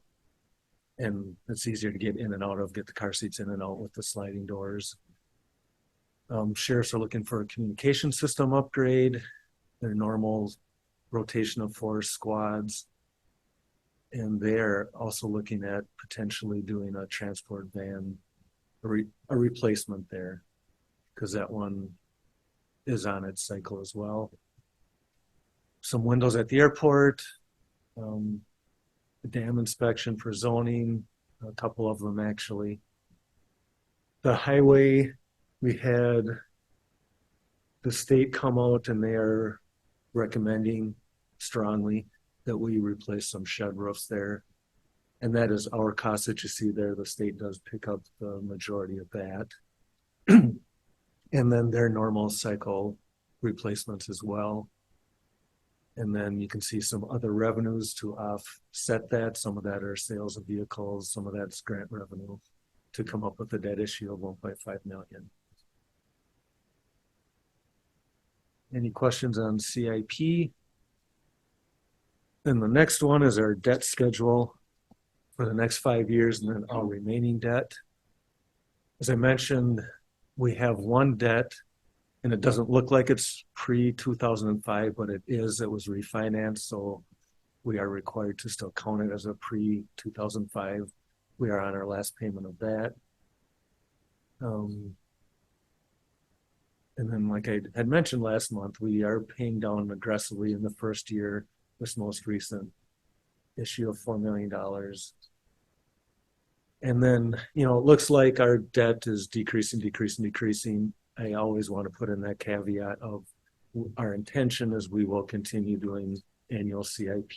And it's easier to get in and out of, get the car seats in and out with the sliding doors. Sheriffs are looking for a communication system upgrade, their normal rotation of 4 squads. And they're also looking at potentially doing a transport van, a replacement there, because that one is on its cycle as well. Some windows at the airport, a dam inspection for zoning, a couple of them actually. The highway, we had the state come out and they are recommending strongly that we replace some shed roofs there. And that is our cost that you see there. The state does pick up the majority of that. And then their normal cycle replacements as well. And then you can see some other revenues to offset that. Some of that are sales of vehicles, some of that's grant revenue to come up with a debt issue of 1.5 million. Any questions on CIP? Then the next one is our debt schedule for the next 5 years and then our remaining debt. As I mentioned, we have one debt and it doesn't look like it's pre-2005, but it is. It was refinanced, so we are required to still count it as a pre-2005. We are on our last payment of that. And then, like I had mentioned last month, we are paying down aggressively in the first year, this most recent issue of $4 million. And then, you know, it looks like our debt is decreasing. I always want to put in that caveat of our intention is we will continue doing annual CIP,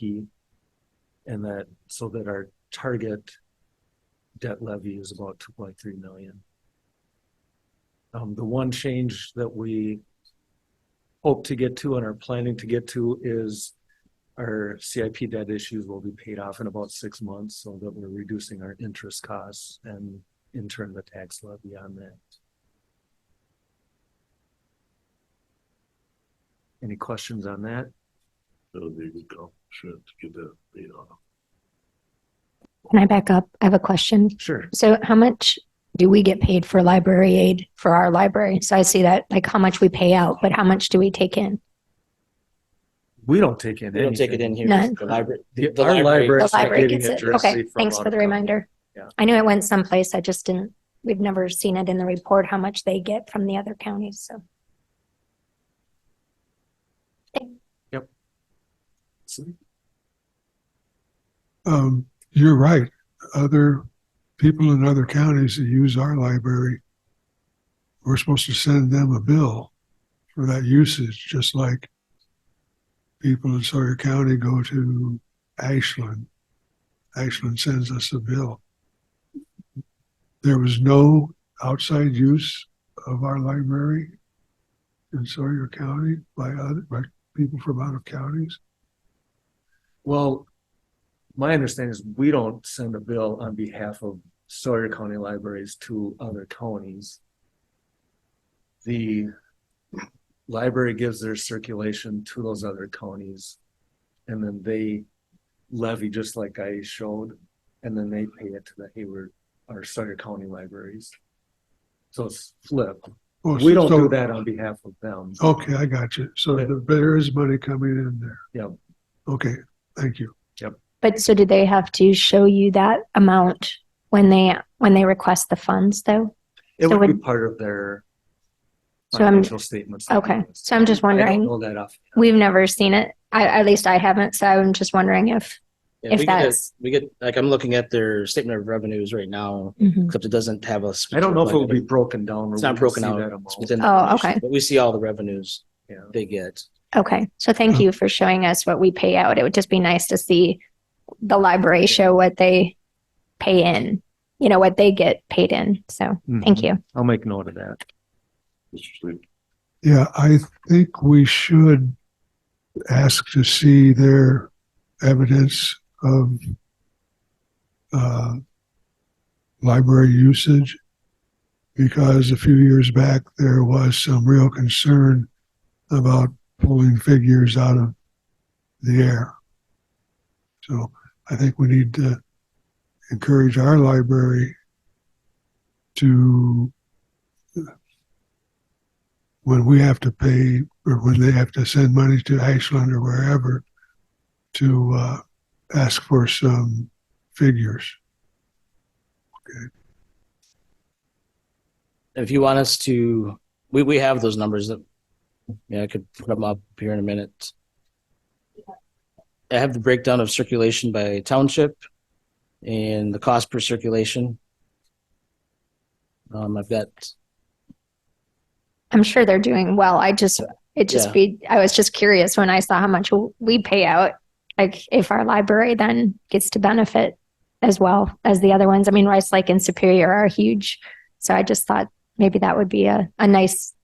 and that so that our target debt levy is about 2.3 million. The one change that we hope to get to and are planning to get to is our CIP debt issues will be paid off in about 6 months, so that we're reducing our interest costs and in turn the tax levy on that. Any questions on that? That would be a good call. Sure, to get that paid off. Can I back up? I have a question. Sure. So how much do we get paid for library aid for our library? So I see that like how much we pay out, but how much do we take in? We don't take in They don't take it anything. in here. None. The library. Our library The is library getting gets it. directly Okay, from thanks out for of the town. reminder. Yeah. I knew it went someplace. I just didn't, we've never seen it in the report, how much they get from the other counties, so. You're right. Other people in other counties that use our library, we're supposed to send them a bill for that usage, just like people in Sawyer County go to Ashland. Ashland sends us a bill. There was no outside use of our library in Sawyer County by people from out of counties. Well, my understanding is we don't send a bill on behalf of Sawyer County libraries to other counties. The library gives their circulation to those other counties, and then they levy just like I showed, and then they pay it to the Hayward or Sawyer County libraries. So it's flipped. Oh, We don't so- do that on behalf of them. Okay, I got you. So there is money coming in there. Yep. Okay, thank you. But so do they have to show you that amount when they request the funds though? It So would be would- part of their So I'm, financial statements. okay, so I'm just I don't wondering, know that off. we've never seen it. At least I haven't, so I'm just wondering if, Yeah, If we get that's- we get, like, I'm looking at their statement of revenues right now, Mhm. except it doesn't have a. I don't know if it like, would be broken down. where It's we not can broken see out. that It's amount. within the Oh, information, okay. But we see all the revenues Yeah. they get. Okay, so thank you for showing us what we pay out. It would just be nice to see the library show what they pay in, you know, what they get paid in. So thank Mhm. you. I'll make note of that. Mr. Sleep. Yeah, I think we should ask to see their evidence of library usage, because a few years back there was some real concern about pulling figures out of the air. So I think we need to encourage our library to, when we have to pay or when they have to send money to Ashland or wherever, to ask for some figures. If you want us to, we have those numbers that, yeah, I could put them up here in a minute. I have the breakdown of circulation by township and the cost per circulation. I've got, I'm sure they're doing well. I was just curious when I saw how much we pay out, like if our library then gets to benefit as well as the other ones. I mean, Rice Lake and Superior are huge. So I just thought maybe that would be a nice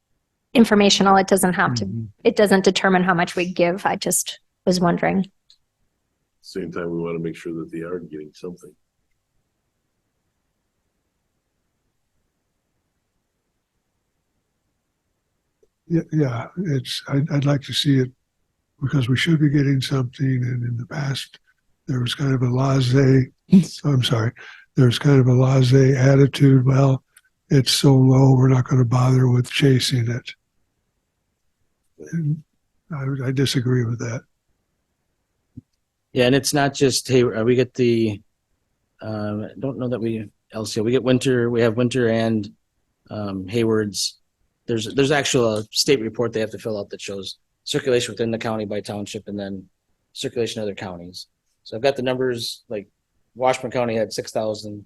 informational. It doesn't have to, Mhm. it doesn't determine how much we give. I just was wondering. Same time, we want to make sure that they are getting something. Yeah, I'd like to see it because we should be getting something. And in the past, there was kind of a I'm sorry, there's kind of a laissez attitude. Well, it's so low, we're not going to bother with chasing it. And I disagree with that. Yeah, and it's not just, hey, we get the, I don't know that we, LCO, we have Winter and Hayward's. There's actual state report they have to fill out that shows circulation within the county by township and then circulation in other counties. So I've got the numbers, like Washburn County had 6,000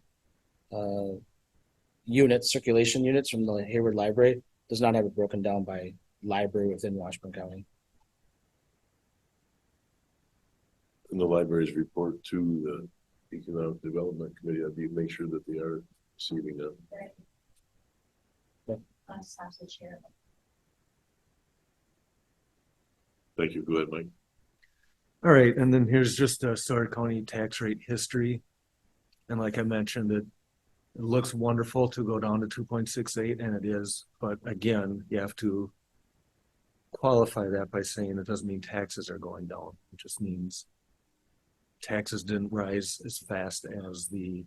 circulation units from the Hayward Library. Does not have it broken down by library within Washburn County. And the libraries report to the Economic Development Committee, I'd be make sure that they are receiving that. Thank you. Go ahead, Mike. All right, and then here's just a Sawyer County tax rate history. And like I mentioned, it looks wonderful to go down to 2.68, and it is. But again, you have to qualify that by saying it doesn't mean taxes are going down. It just means taxes didn't rise as fast as the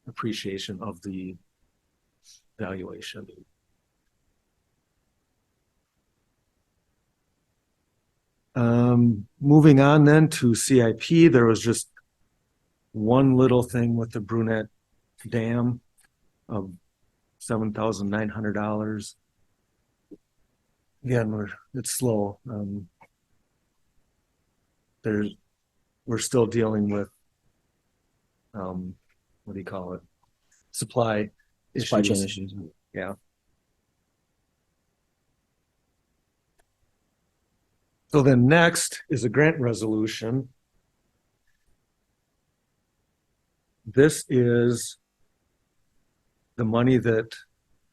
appreciation of the valuation. Moving on then to CIP, there was just one little thing with the Brunette Dam of $7,900. Again, it's slow. We're still dealing with what do you call it? Supply Supply chain issues. issues. Yeah. So then next is a grant resolution. This is the money that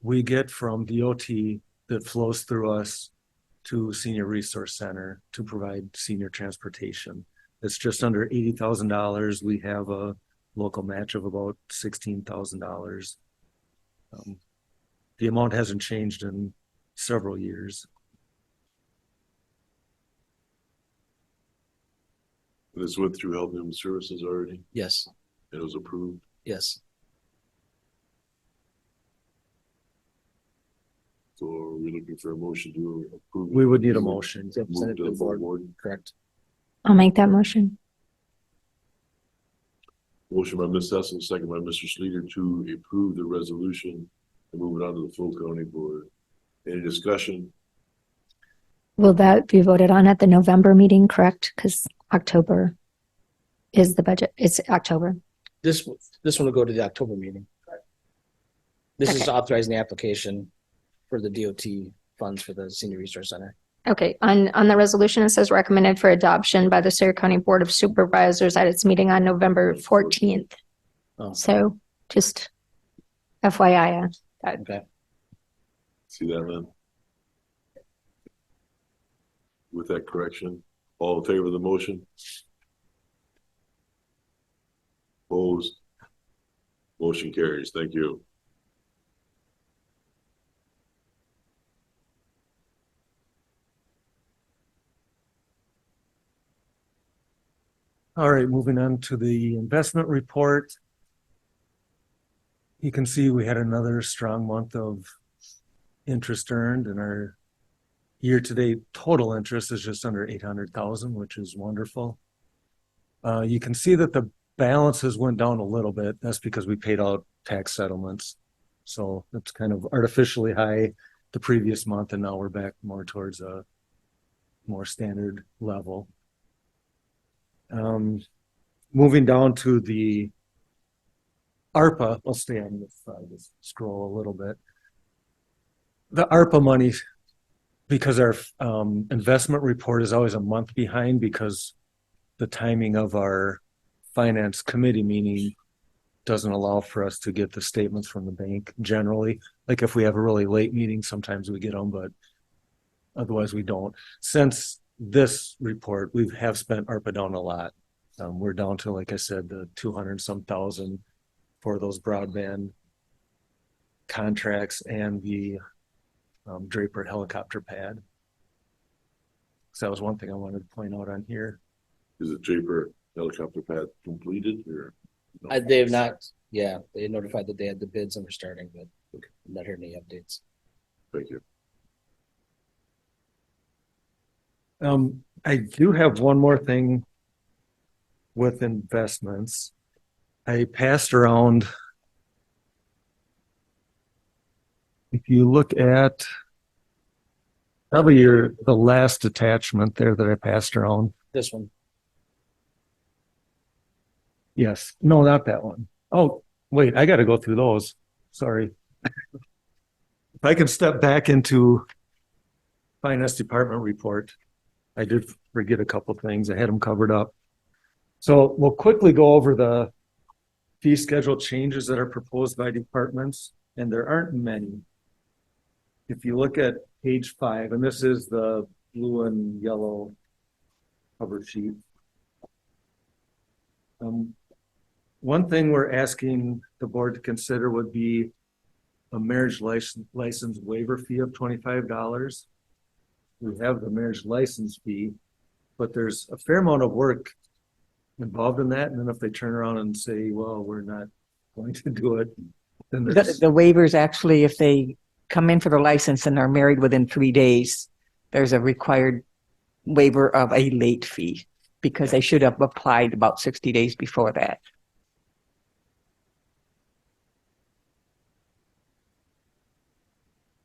we get from DOT that flows through us to Senior Resource Center to provide senior transportation. It's just under $80,000. We have a local match of about $16,000. The amount hasn't changed in several years. This went through Health and Human Services already. Yes, It was approved. yes. So are we looking for a motion to approve? We would need a motion. Yep, send Move it to to the the board. board. Correct. I'll make that motion. Motion by Ms. Hessen, second by Mr. Schleter to approve the resolution and move it on to the full county board. Any discussion? Will that be voted on at the November meeting, correct? Because October is the budget. It's October. This one will go to the October meeting. This is Okay. authorizing the application for the DOT funds for the Senior Resource Center. Okay, on the resolution, it says recommended for adoption by the Sawyer County Board of Supervisors at its meeting on November 14th. Oh, So just FYI. okay. See that, Lynn? With that correction, all in favor of the motion? Opposed? Motion carries. Thank you. All right, moving on to the investment report. You can see we had another strong month of interest earned, and our year-to-date total interest is just under 800,000, which is wonderful. You can see that the balances went down a little bit. That's because we paid out tax settlements. So it's kind of artificially high the previous month, and now we're back more towards a more standard level. Moving down to the ARPA, I'll stay on this side, just scroll a little bit. The ARPA money, because our investment report is always a month behind because the timing of our finance committee meeting doesn't allow for us to get the statements from the bank generally. Like if we have a really late meeting, sometimes we get them, but Otherwise, we don't. Since this report, we have spent ARPA down a lot. We're down to, like I said, the 200 some thousand for those broadband contracts and the Draper helicopter pad. So that was one thing I wanted to point out on here. Is the Draper helicopter pad completed or? no? They have not, yeah, they notified that they had the bids and were starting, but I'm not hearing any updates. Thank you. I do have one more thing with investments. I passed around. If you look at probably the last attachment there that I passed around. This one, Yes, no, not that one. Oh, wait, I got to go through those. Sorry. If I can step back into Finance Department report. I did forget a couple things. I had them covered up. So we'll quickly go over the fee schedule changes that are proposed by departments, and there aren't many. If you look at page 5, and this is the blue and yellow cover sheet. One thing we're asking the board to consider would be a marriage license waiver fee of $25. We have the marriage license fee, but there's a fair amount of work involved in that. And then if they turn around and say, well, we're not going to do it, then The there's, waivers actually, if they come in for the license and are married within 3 days, there's a required waiver of a late fee because they should have applied about 60 days before that.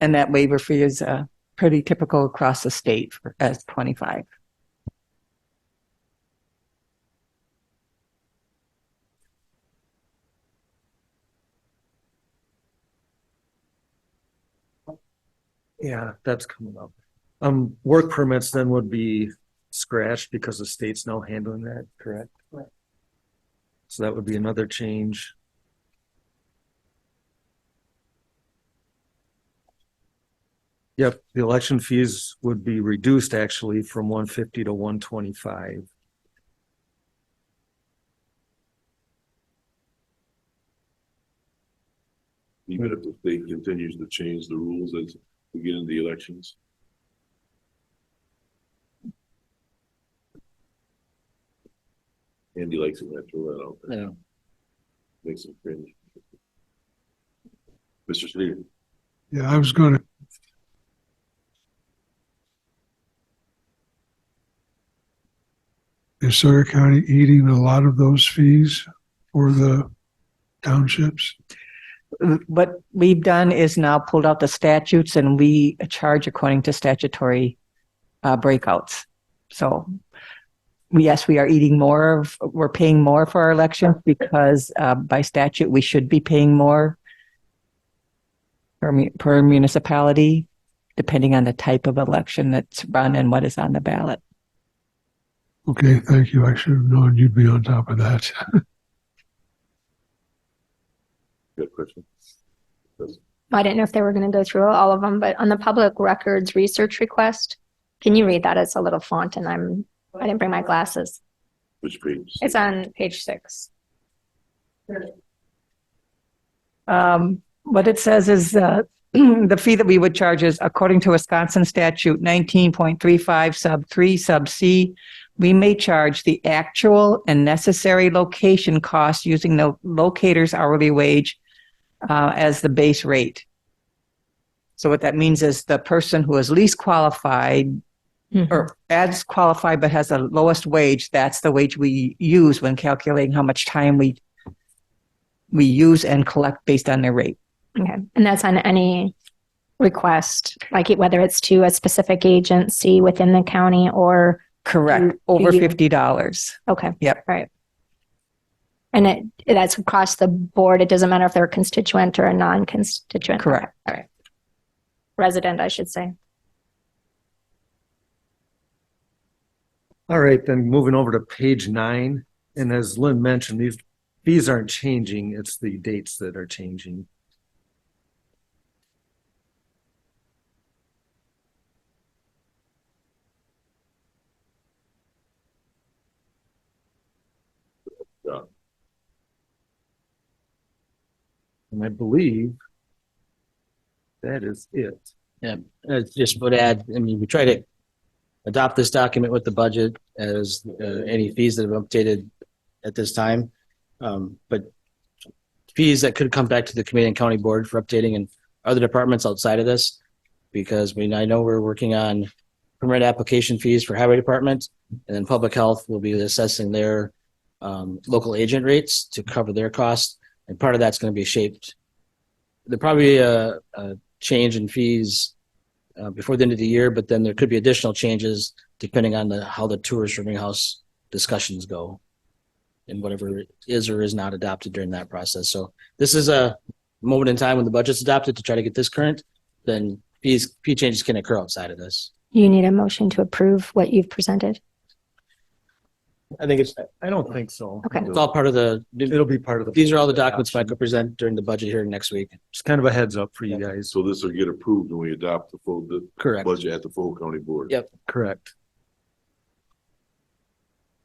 And that waiver fee is pretty typical across the state as 25. yeah, that's coming up. Work permits then would be scratched because the state's now handling that, correct? Right. So that would be another change. Yep, the election fees would be reduced actually from 150 to 125. Even if the state continues to change the rules as we get into the elections. Andy likes it when I throw that out there. Yeah. Makes him cringe. Mr. Sneeder. Yeah, I was going to. Is Sawyer County eating a lot of those fees for the townships? What we've done is now pulled out the statutes and we charge according to statutory breakouts. So yes, we are eating more, we're paying more for our elections because by statute, we should be paying more per municipality, depending on the type of election that's run and what is on the ballot. Okay, thank you. I should have known you'd be on top of that. Good question. I didn't know if they were going to go through all of them, but on the public records research request, can you read that? It's a little font and I didn't bring my glasses. Which page? It's on page 6. What it says is the fee that we would charge is according to Wisconsin statute 19.35 sub 3 sub C. We may charge the actual and necessary location costs using the locator's hourly wage as the base rate. So what that means is the person who is least qualified or as qualified but has the lowest wage, that's the wage we use when calculating how much time we use and collect based on their rate. Okay. And that's on any request, like whether it's to a specific agency within the county or. Correct. Do Over you- $50. Okay. Yep. Right. And that's across the board. It doesn't matter if they're a constituent or a non-constituent. Correct. All right. Resident, I should say. All right, then moving over to page 9. And as Lynn mentioned, these fees aren't changing. It's the dates that are changing. And I believe that is it. Just would add, I mean, we try to adopt this document with the budget as any fees that have updated at this time. But fees that could come back to the committee and county board for updating and other departments outside of this. Because I know we're working on permit application fees for highway department, and then public health will be assessing their local agent rates to cover their costs. And part of that's going to be shaped. There'll probably be a change in fees before the end of the year, but then there could be additional changes depending on how the tourist rooming house discussions go and whatever is or is not adopted during that process. So this is a moment in time when the budget's adopted to try to get this current, then fee changes can occur outside of this. You need a motion to approve what you've presented. I think I don't think so. Okay. it's all part of It'll be part of the. these are all the documents Mike will present during the budget hearing next week. Just kind of a heads up for you guys. So this will get approved when we adopt the Correct. budget at the full county board. Yep. Correct.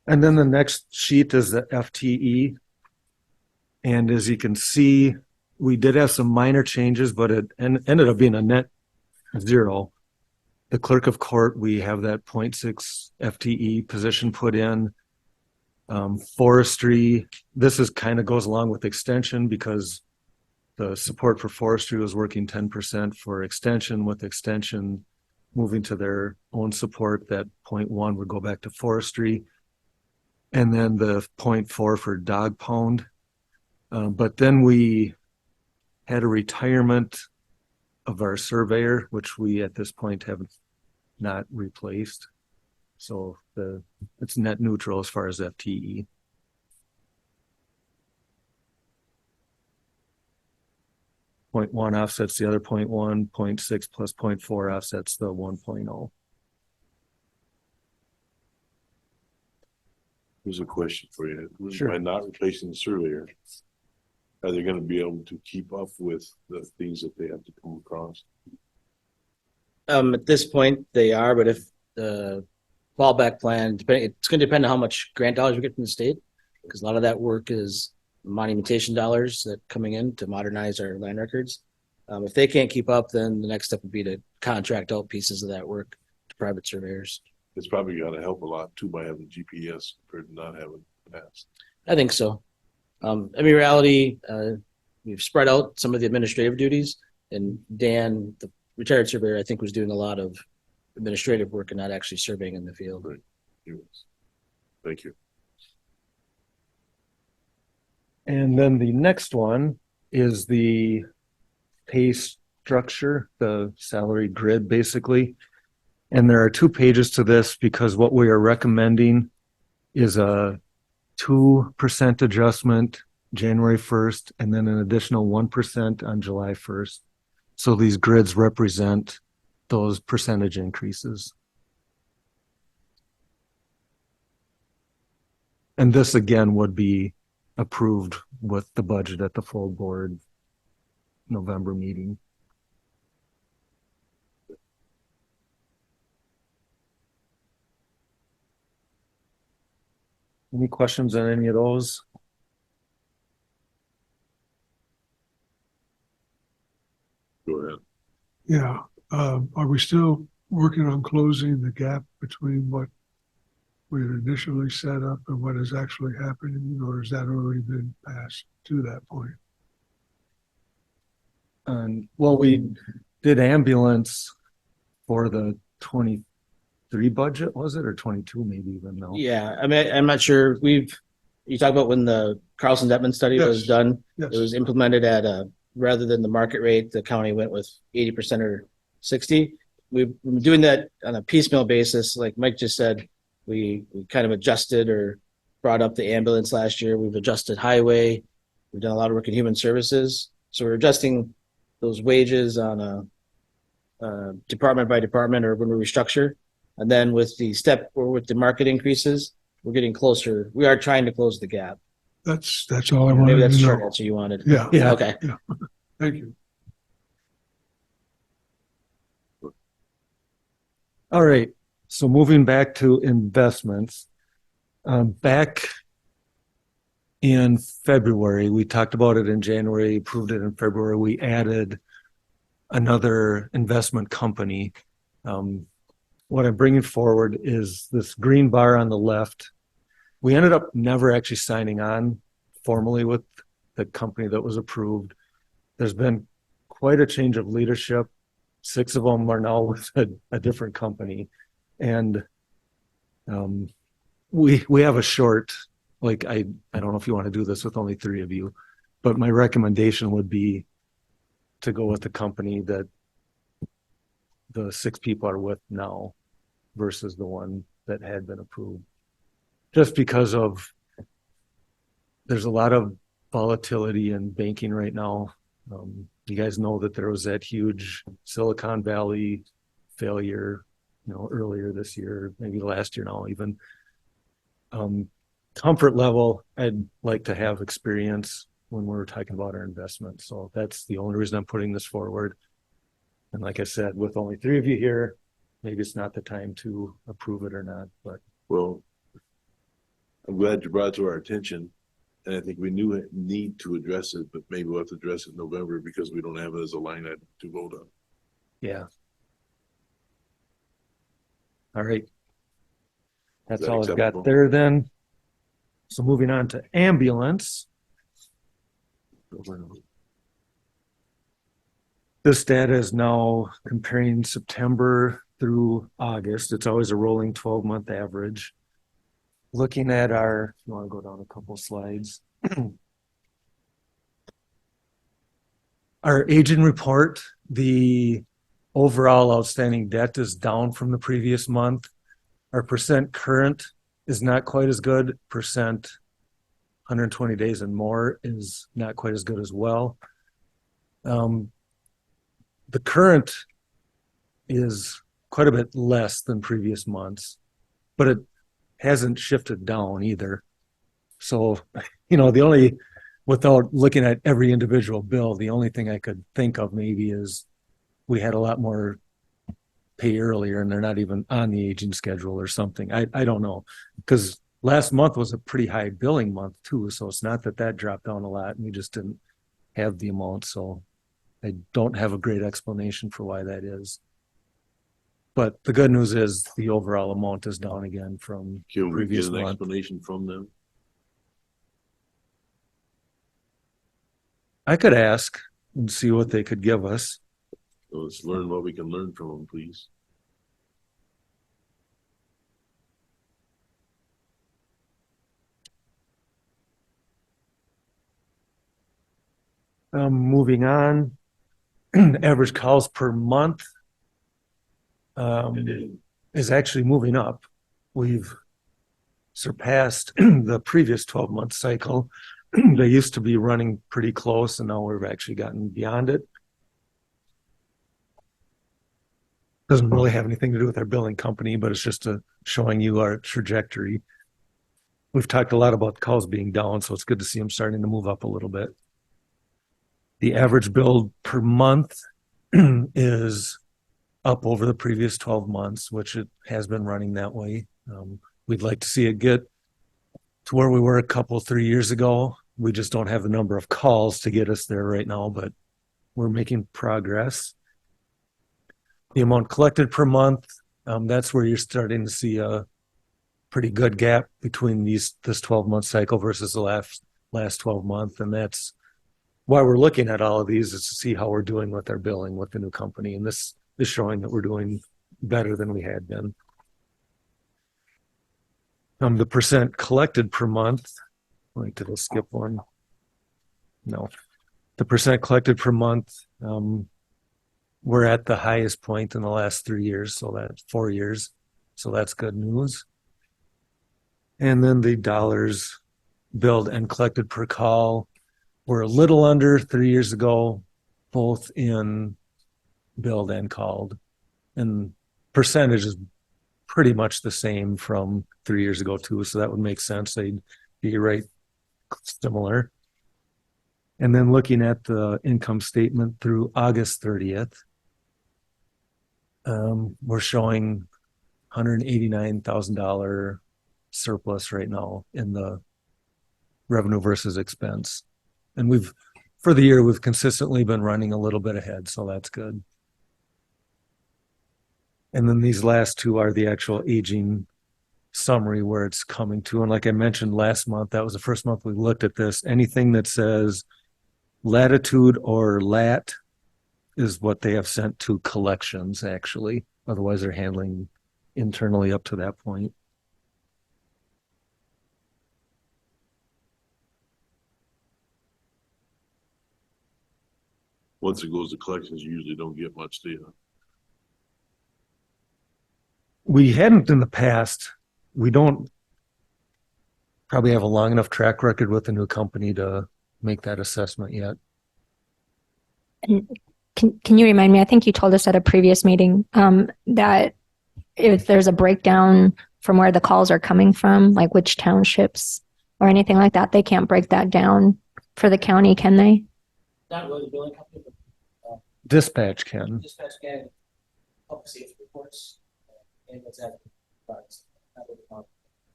And then the next sheet is the FTE. And as you can see, we did have some minor changes, but it ended up being a net zero. The clerk of court, we have that 0.6 FTE position put in. Forestry, this is kind of goes along with extension because the support for forestry was working 10% for extension. With extension moving to their own support, that 0.1 would go back to forestry. And then the 0.4 for dog pound. But then we had a retirement of our surveyor, which we at this point have not replaced. So it's net neutral as far as FTE. Point 0.1 offsets the other 0.1, 0.6 plus 0.4 offsets the 1.0. Here's a question for you. Sure. By not replacing the surveyor, are they gonna be able to keep up with the things that they have to come across? At this point, they are, but if the fallback plan, it's going to depend on how much grant dollars we get from the state, because a lot of that work is monumentation dollars that coming in to modernize our land records. If they can't keep up, then the next step would be to contract out pieces of that work to private surveyors. It's probably gonna help a lot too by having GPS compared to not having past. I think so. I mean, reality, we've spread out some of the administrative duties, and Dan, the retired surveyor, I think was doing a lot of administrative work and not actually surveying in the field. Thank you. And then the next one is the pay structure, the salary grid, basically. And there are 2 pages to this because what we are recommending is a 2% adjustment January 1st and then an additional 1% on July 1st. So these grids represent those percentage increases. And this again would be approved with the budget at the full board November meeting. Any questions on any of those? Go ahead. Yeah, are we still working on closing the gap between what we had initially set up and what is actually happening, or has that already been passed to that point? Well, we did ambulance for the 23 budget, was it, or 22 maybe even though? Yeah, I mean, I'm not sure. You talk about when the Carlson Detman study was Yes. done, Yes. it was implemented at rather than the market rate, the county went with 80% or 60. We've been doing that on a piecemeal basis. Like Mike just said, we kind of adjusted or brought up the ambulance last year. We've adjusted highway. We've done a lot of work in human services. So we're adjusting those wages on a department by department or when we restructure. And then with the market increases, we're getting closer. We are trying to close the gap. That's all I Maybe wanted that's to the short know. answer you wanted. Yeah, Yeah. Okay. thank you. All right. So moving back to investments, back in February. We talked about it in January, approved it in February. We added another investment company. What I'm bringing forward is this green bar on the left. We ended up never actually signing on formally with the company that was approved. There's been quite a change of leadership. 6 of them are now with a different company. And we have a short, like, I don't know if you want to do this with only 3 of you, but my recommendation would be to go with the company that the 6 people are with now versus the one that had been approved. Just because of, there's a lot of volatility in banking right now. You guys know that there was that huge Silicon Valley failure, earlier this year, maybe last year now even. Comfort level, I'd like to have experience when we're talking about our investment. So that's the only reason I'm putting this forward. And like I said, with only 3 of you here, maybe it's not the time to approve it or not, but. Well, I'm glad you brought it to our attention. And I think we need to address it, but maybe we'll have to address it in November because we don't have it as a line item to vote on. Yeah. All right. That's Is that all I've acceptable? got there then. So moving on to ambulance. This data is now comparing September through August. It's always a rolling 12-month average. Looking at our, if you want to go down a couple slides. Our aging report, the overall outstanding debt is down from the previous month. Our percent current is not quite as good. Percent 120 days and more is not quite as good as well. The current is quite a bit less than previous months, but it hasn't shifted down either. So, without looking at every individual bill, the only thing I could think of maybe is we had a lot more pay earlier and they're not even on the aging schedule or something. I don't know, because last month was a pretty high billing month too. So it's not that dropped down a lot and we just didn't have the amount. So I don't have a great explanation for why that is. But the good news is the overall amount is down again from Can we get previous an month. explanation from them? I could ask and see what they could give us. So let's learn what we can learn from them, please. Moving on, average calls per month is actually moving up. We've surpassed the previous 12-month cycle. They used to be running pretty close, and now we've actually gotten beyond it. Doesn't really have anything to do with our billing company, but it's just showing you our trajectory. We've talked a lot about calls being down, so it's good to see them starting to move up a little bit. The average bill per month is up over the previous 12 months, which it has been running that way. We'd like to see it get to where we were 3 years ago. We just don't have the number of calls to get us there right now, but we're making progress. The amount collected per month, that's where you're starting to see a pretty good gap between this 12-month cycle versus the last 12 months. And that's why we're looking at all of these, is to see how we're doing with our billing with the new company. And this is showing that we're doing better than we had been. The percent collected per month, did I skip one? No. The percent collected per month, we're at the highest point in the last 3 years, so that's 4 years. So that's good news. And then the dollars billed and collected per call were a little under 3 years ago, both in billed and called. And percentage is pretty much the same from 3 years ago too, so that would make sense. They'd be right similar. And then looking at the income statement through August 30th, we're showing $189,000 surplus right now in the revenue versus expense. And for the year, we've consistently been running a little bit ahead, so that's good. And then these last two are the actual aging summary where it's coming to. And like I mentioned last month, that was the first month we looked at this. Anything that says latitude or lat is what they have sent to collections, actually. Otherwise, they're handling internally up to that point. Once it goes to collections, you usually don't get much data. We hadn't in the past. We don't probably have a long enough track record with a new company to make that assessment yet. And can you remind me? I think you told us at a previous meeting that if there's a breakdown from where the calls are coming from, like which townships or anything like that, they can't break that down for the county, can they? Not really the billing company, but Dispatch can. dispatch can public safety reports and what's that.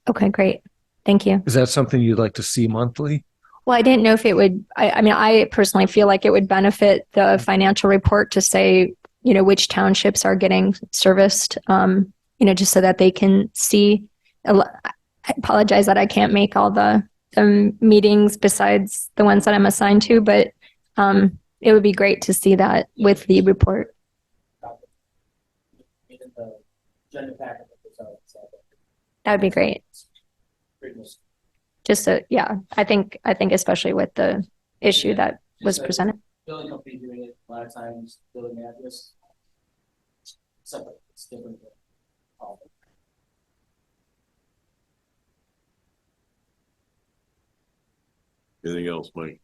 Okay, great. Thank you. Is that something you'd like to see monthly? Well, I didn't know if it would, I mean, I personally feel like it would benefit the financial report to say, which townships are getting serviced, just so that they can see. I apologize that I can't make all the meetings besides the ones that I'm assigned to, but it would be great to see that with the report. That would be great. Just so, yeah, I think especially with the issue that was presented. Billing company doing it a lot of times, billing address. Separate, it's different. Anything else, Mike?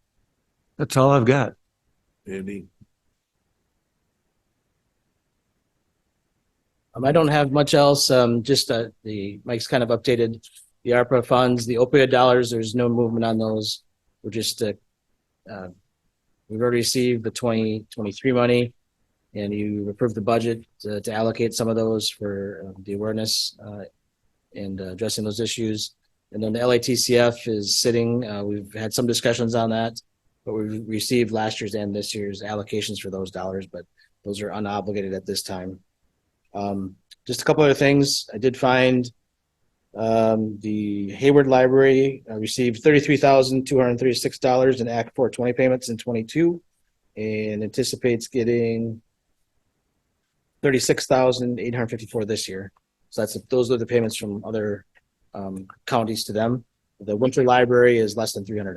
That's all I've got. Andy? I don't have much else. Just Mike's kind of updated the ARPA funds, the opioid dollars. There's no movement on those. We're just we've already received the 2023 money, and you approved the budget to allocate some of those for the awareness and addressing those issues. And then the LATCF is sitting. We've had some discussions on that, but we've received last year's and this year's allocations for those dollars, but those are unobligated at this time. Just a couple other things. I did find the Hayward Library received $33,236 in Act 420 payments in 22 and anticipates getting $36,854 this year. So those are the payments from other counties to them. The Winter Library is less than $300.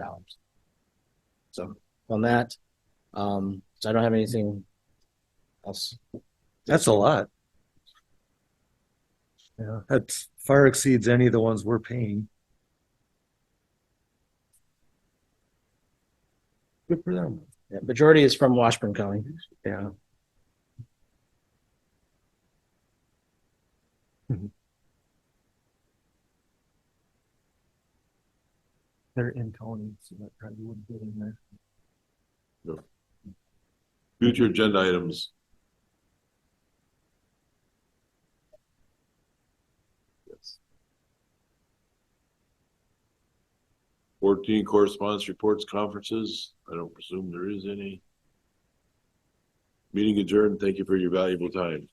So on that, so I don't have anything else. That's a lot. Yeah, that far exceeds any of the ones we're paying. Good for them. Yeah, majority is from Washburn County. Yeah. They're in county, so that probably wouldn't get in there. No. Future agenda items. Yes. 14 correspondence reports, conferences. I don't presume there is any. Meeting adjourned. Thank you for your valuable time.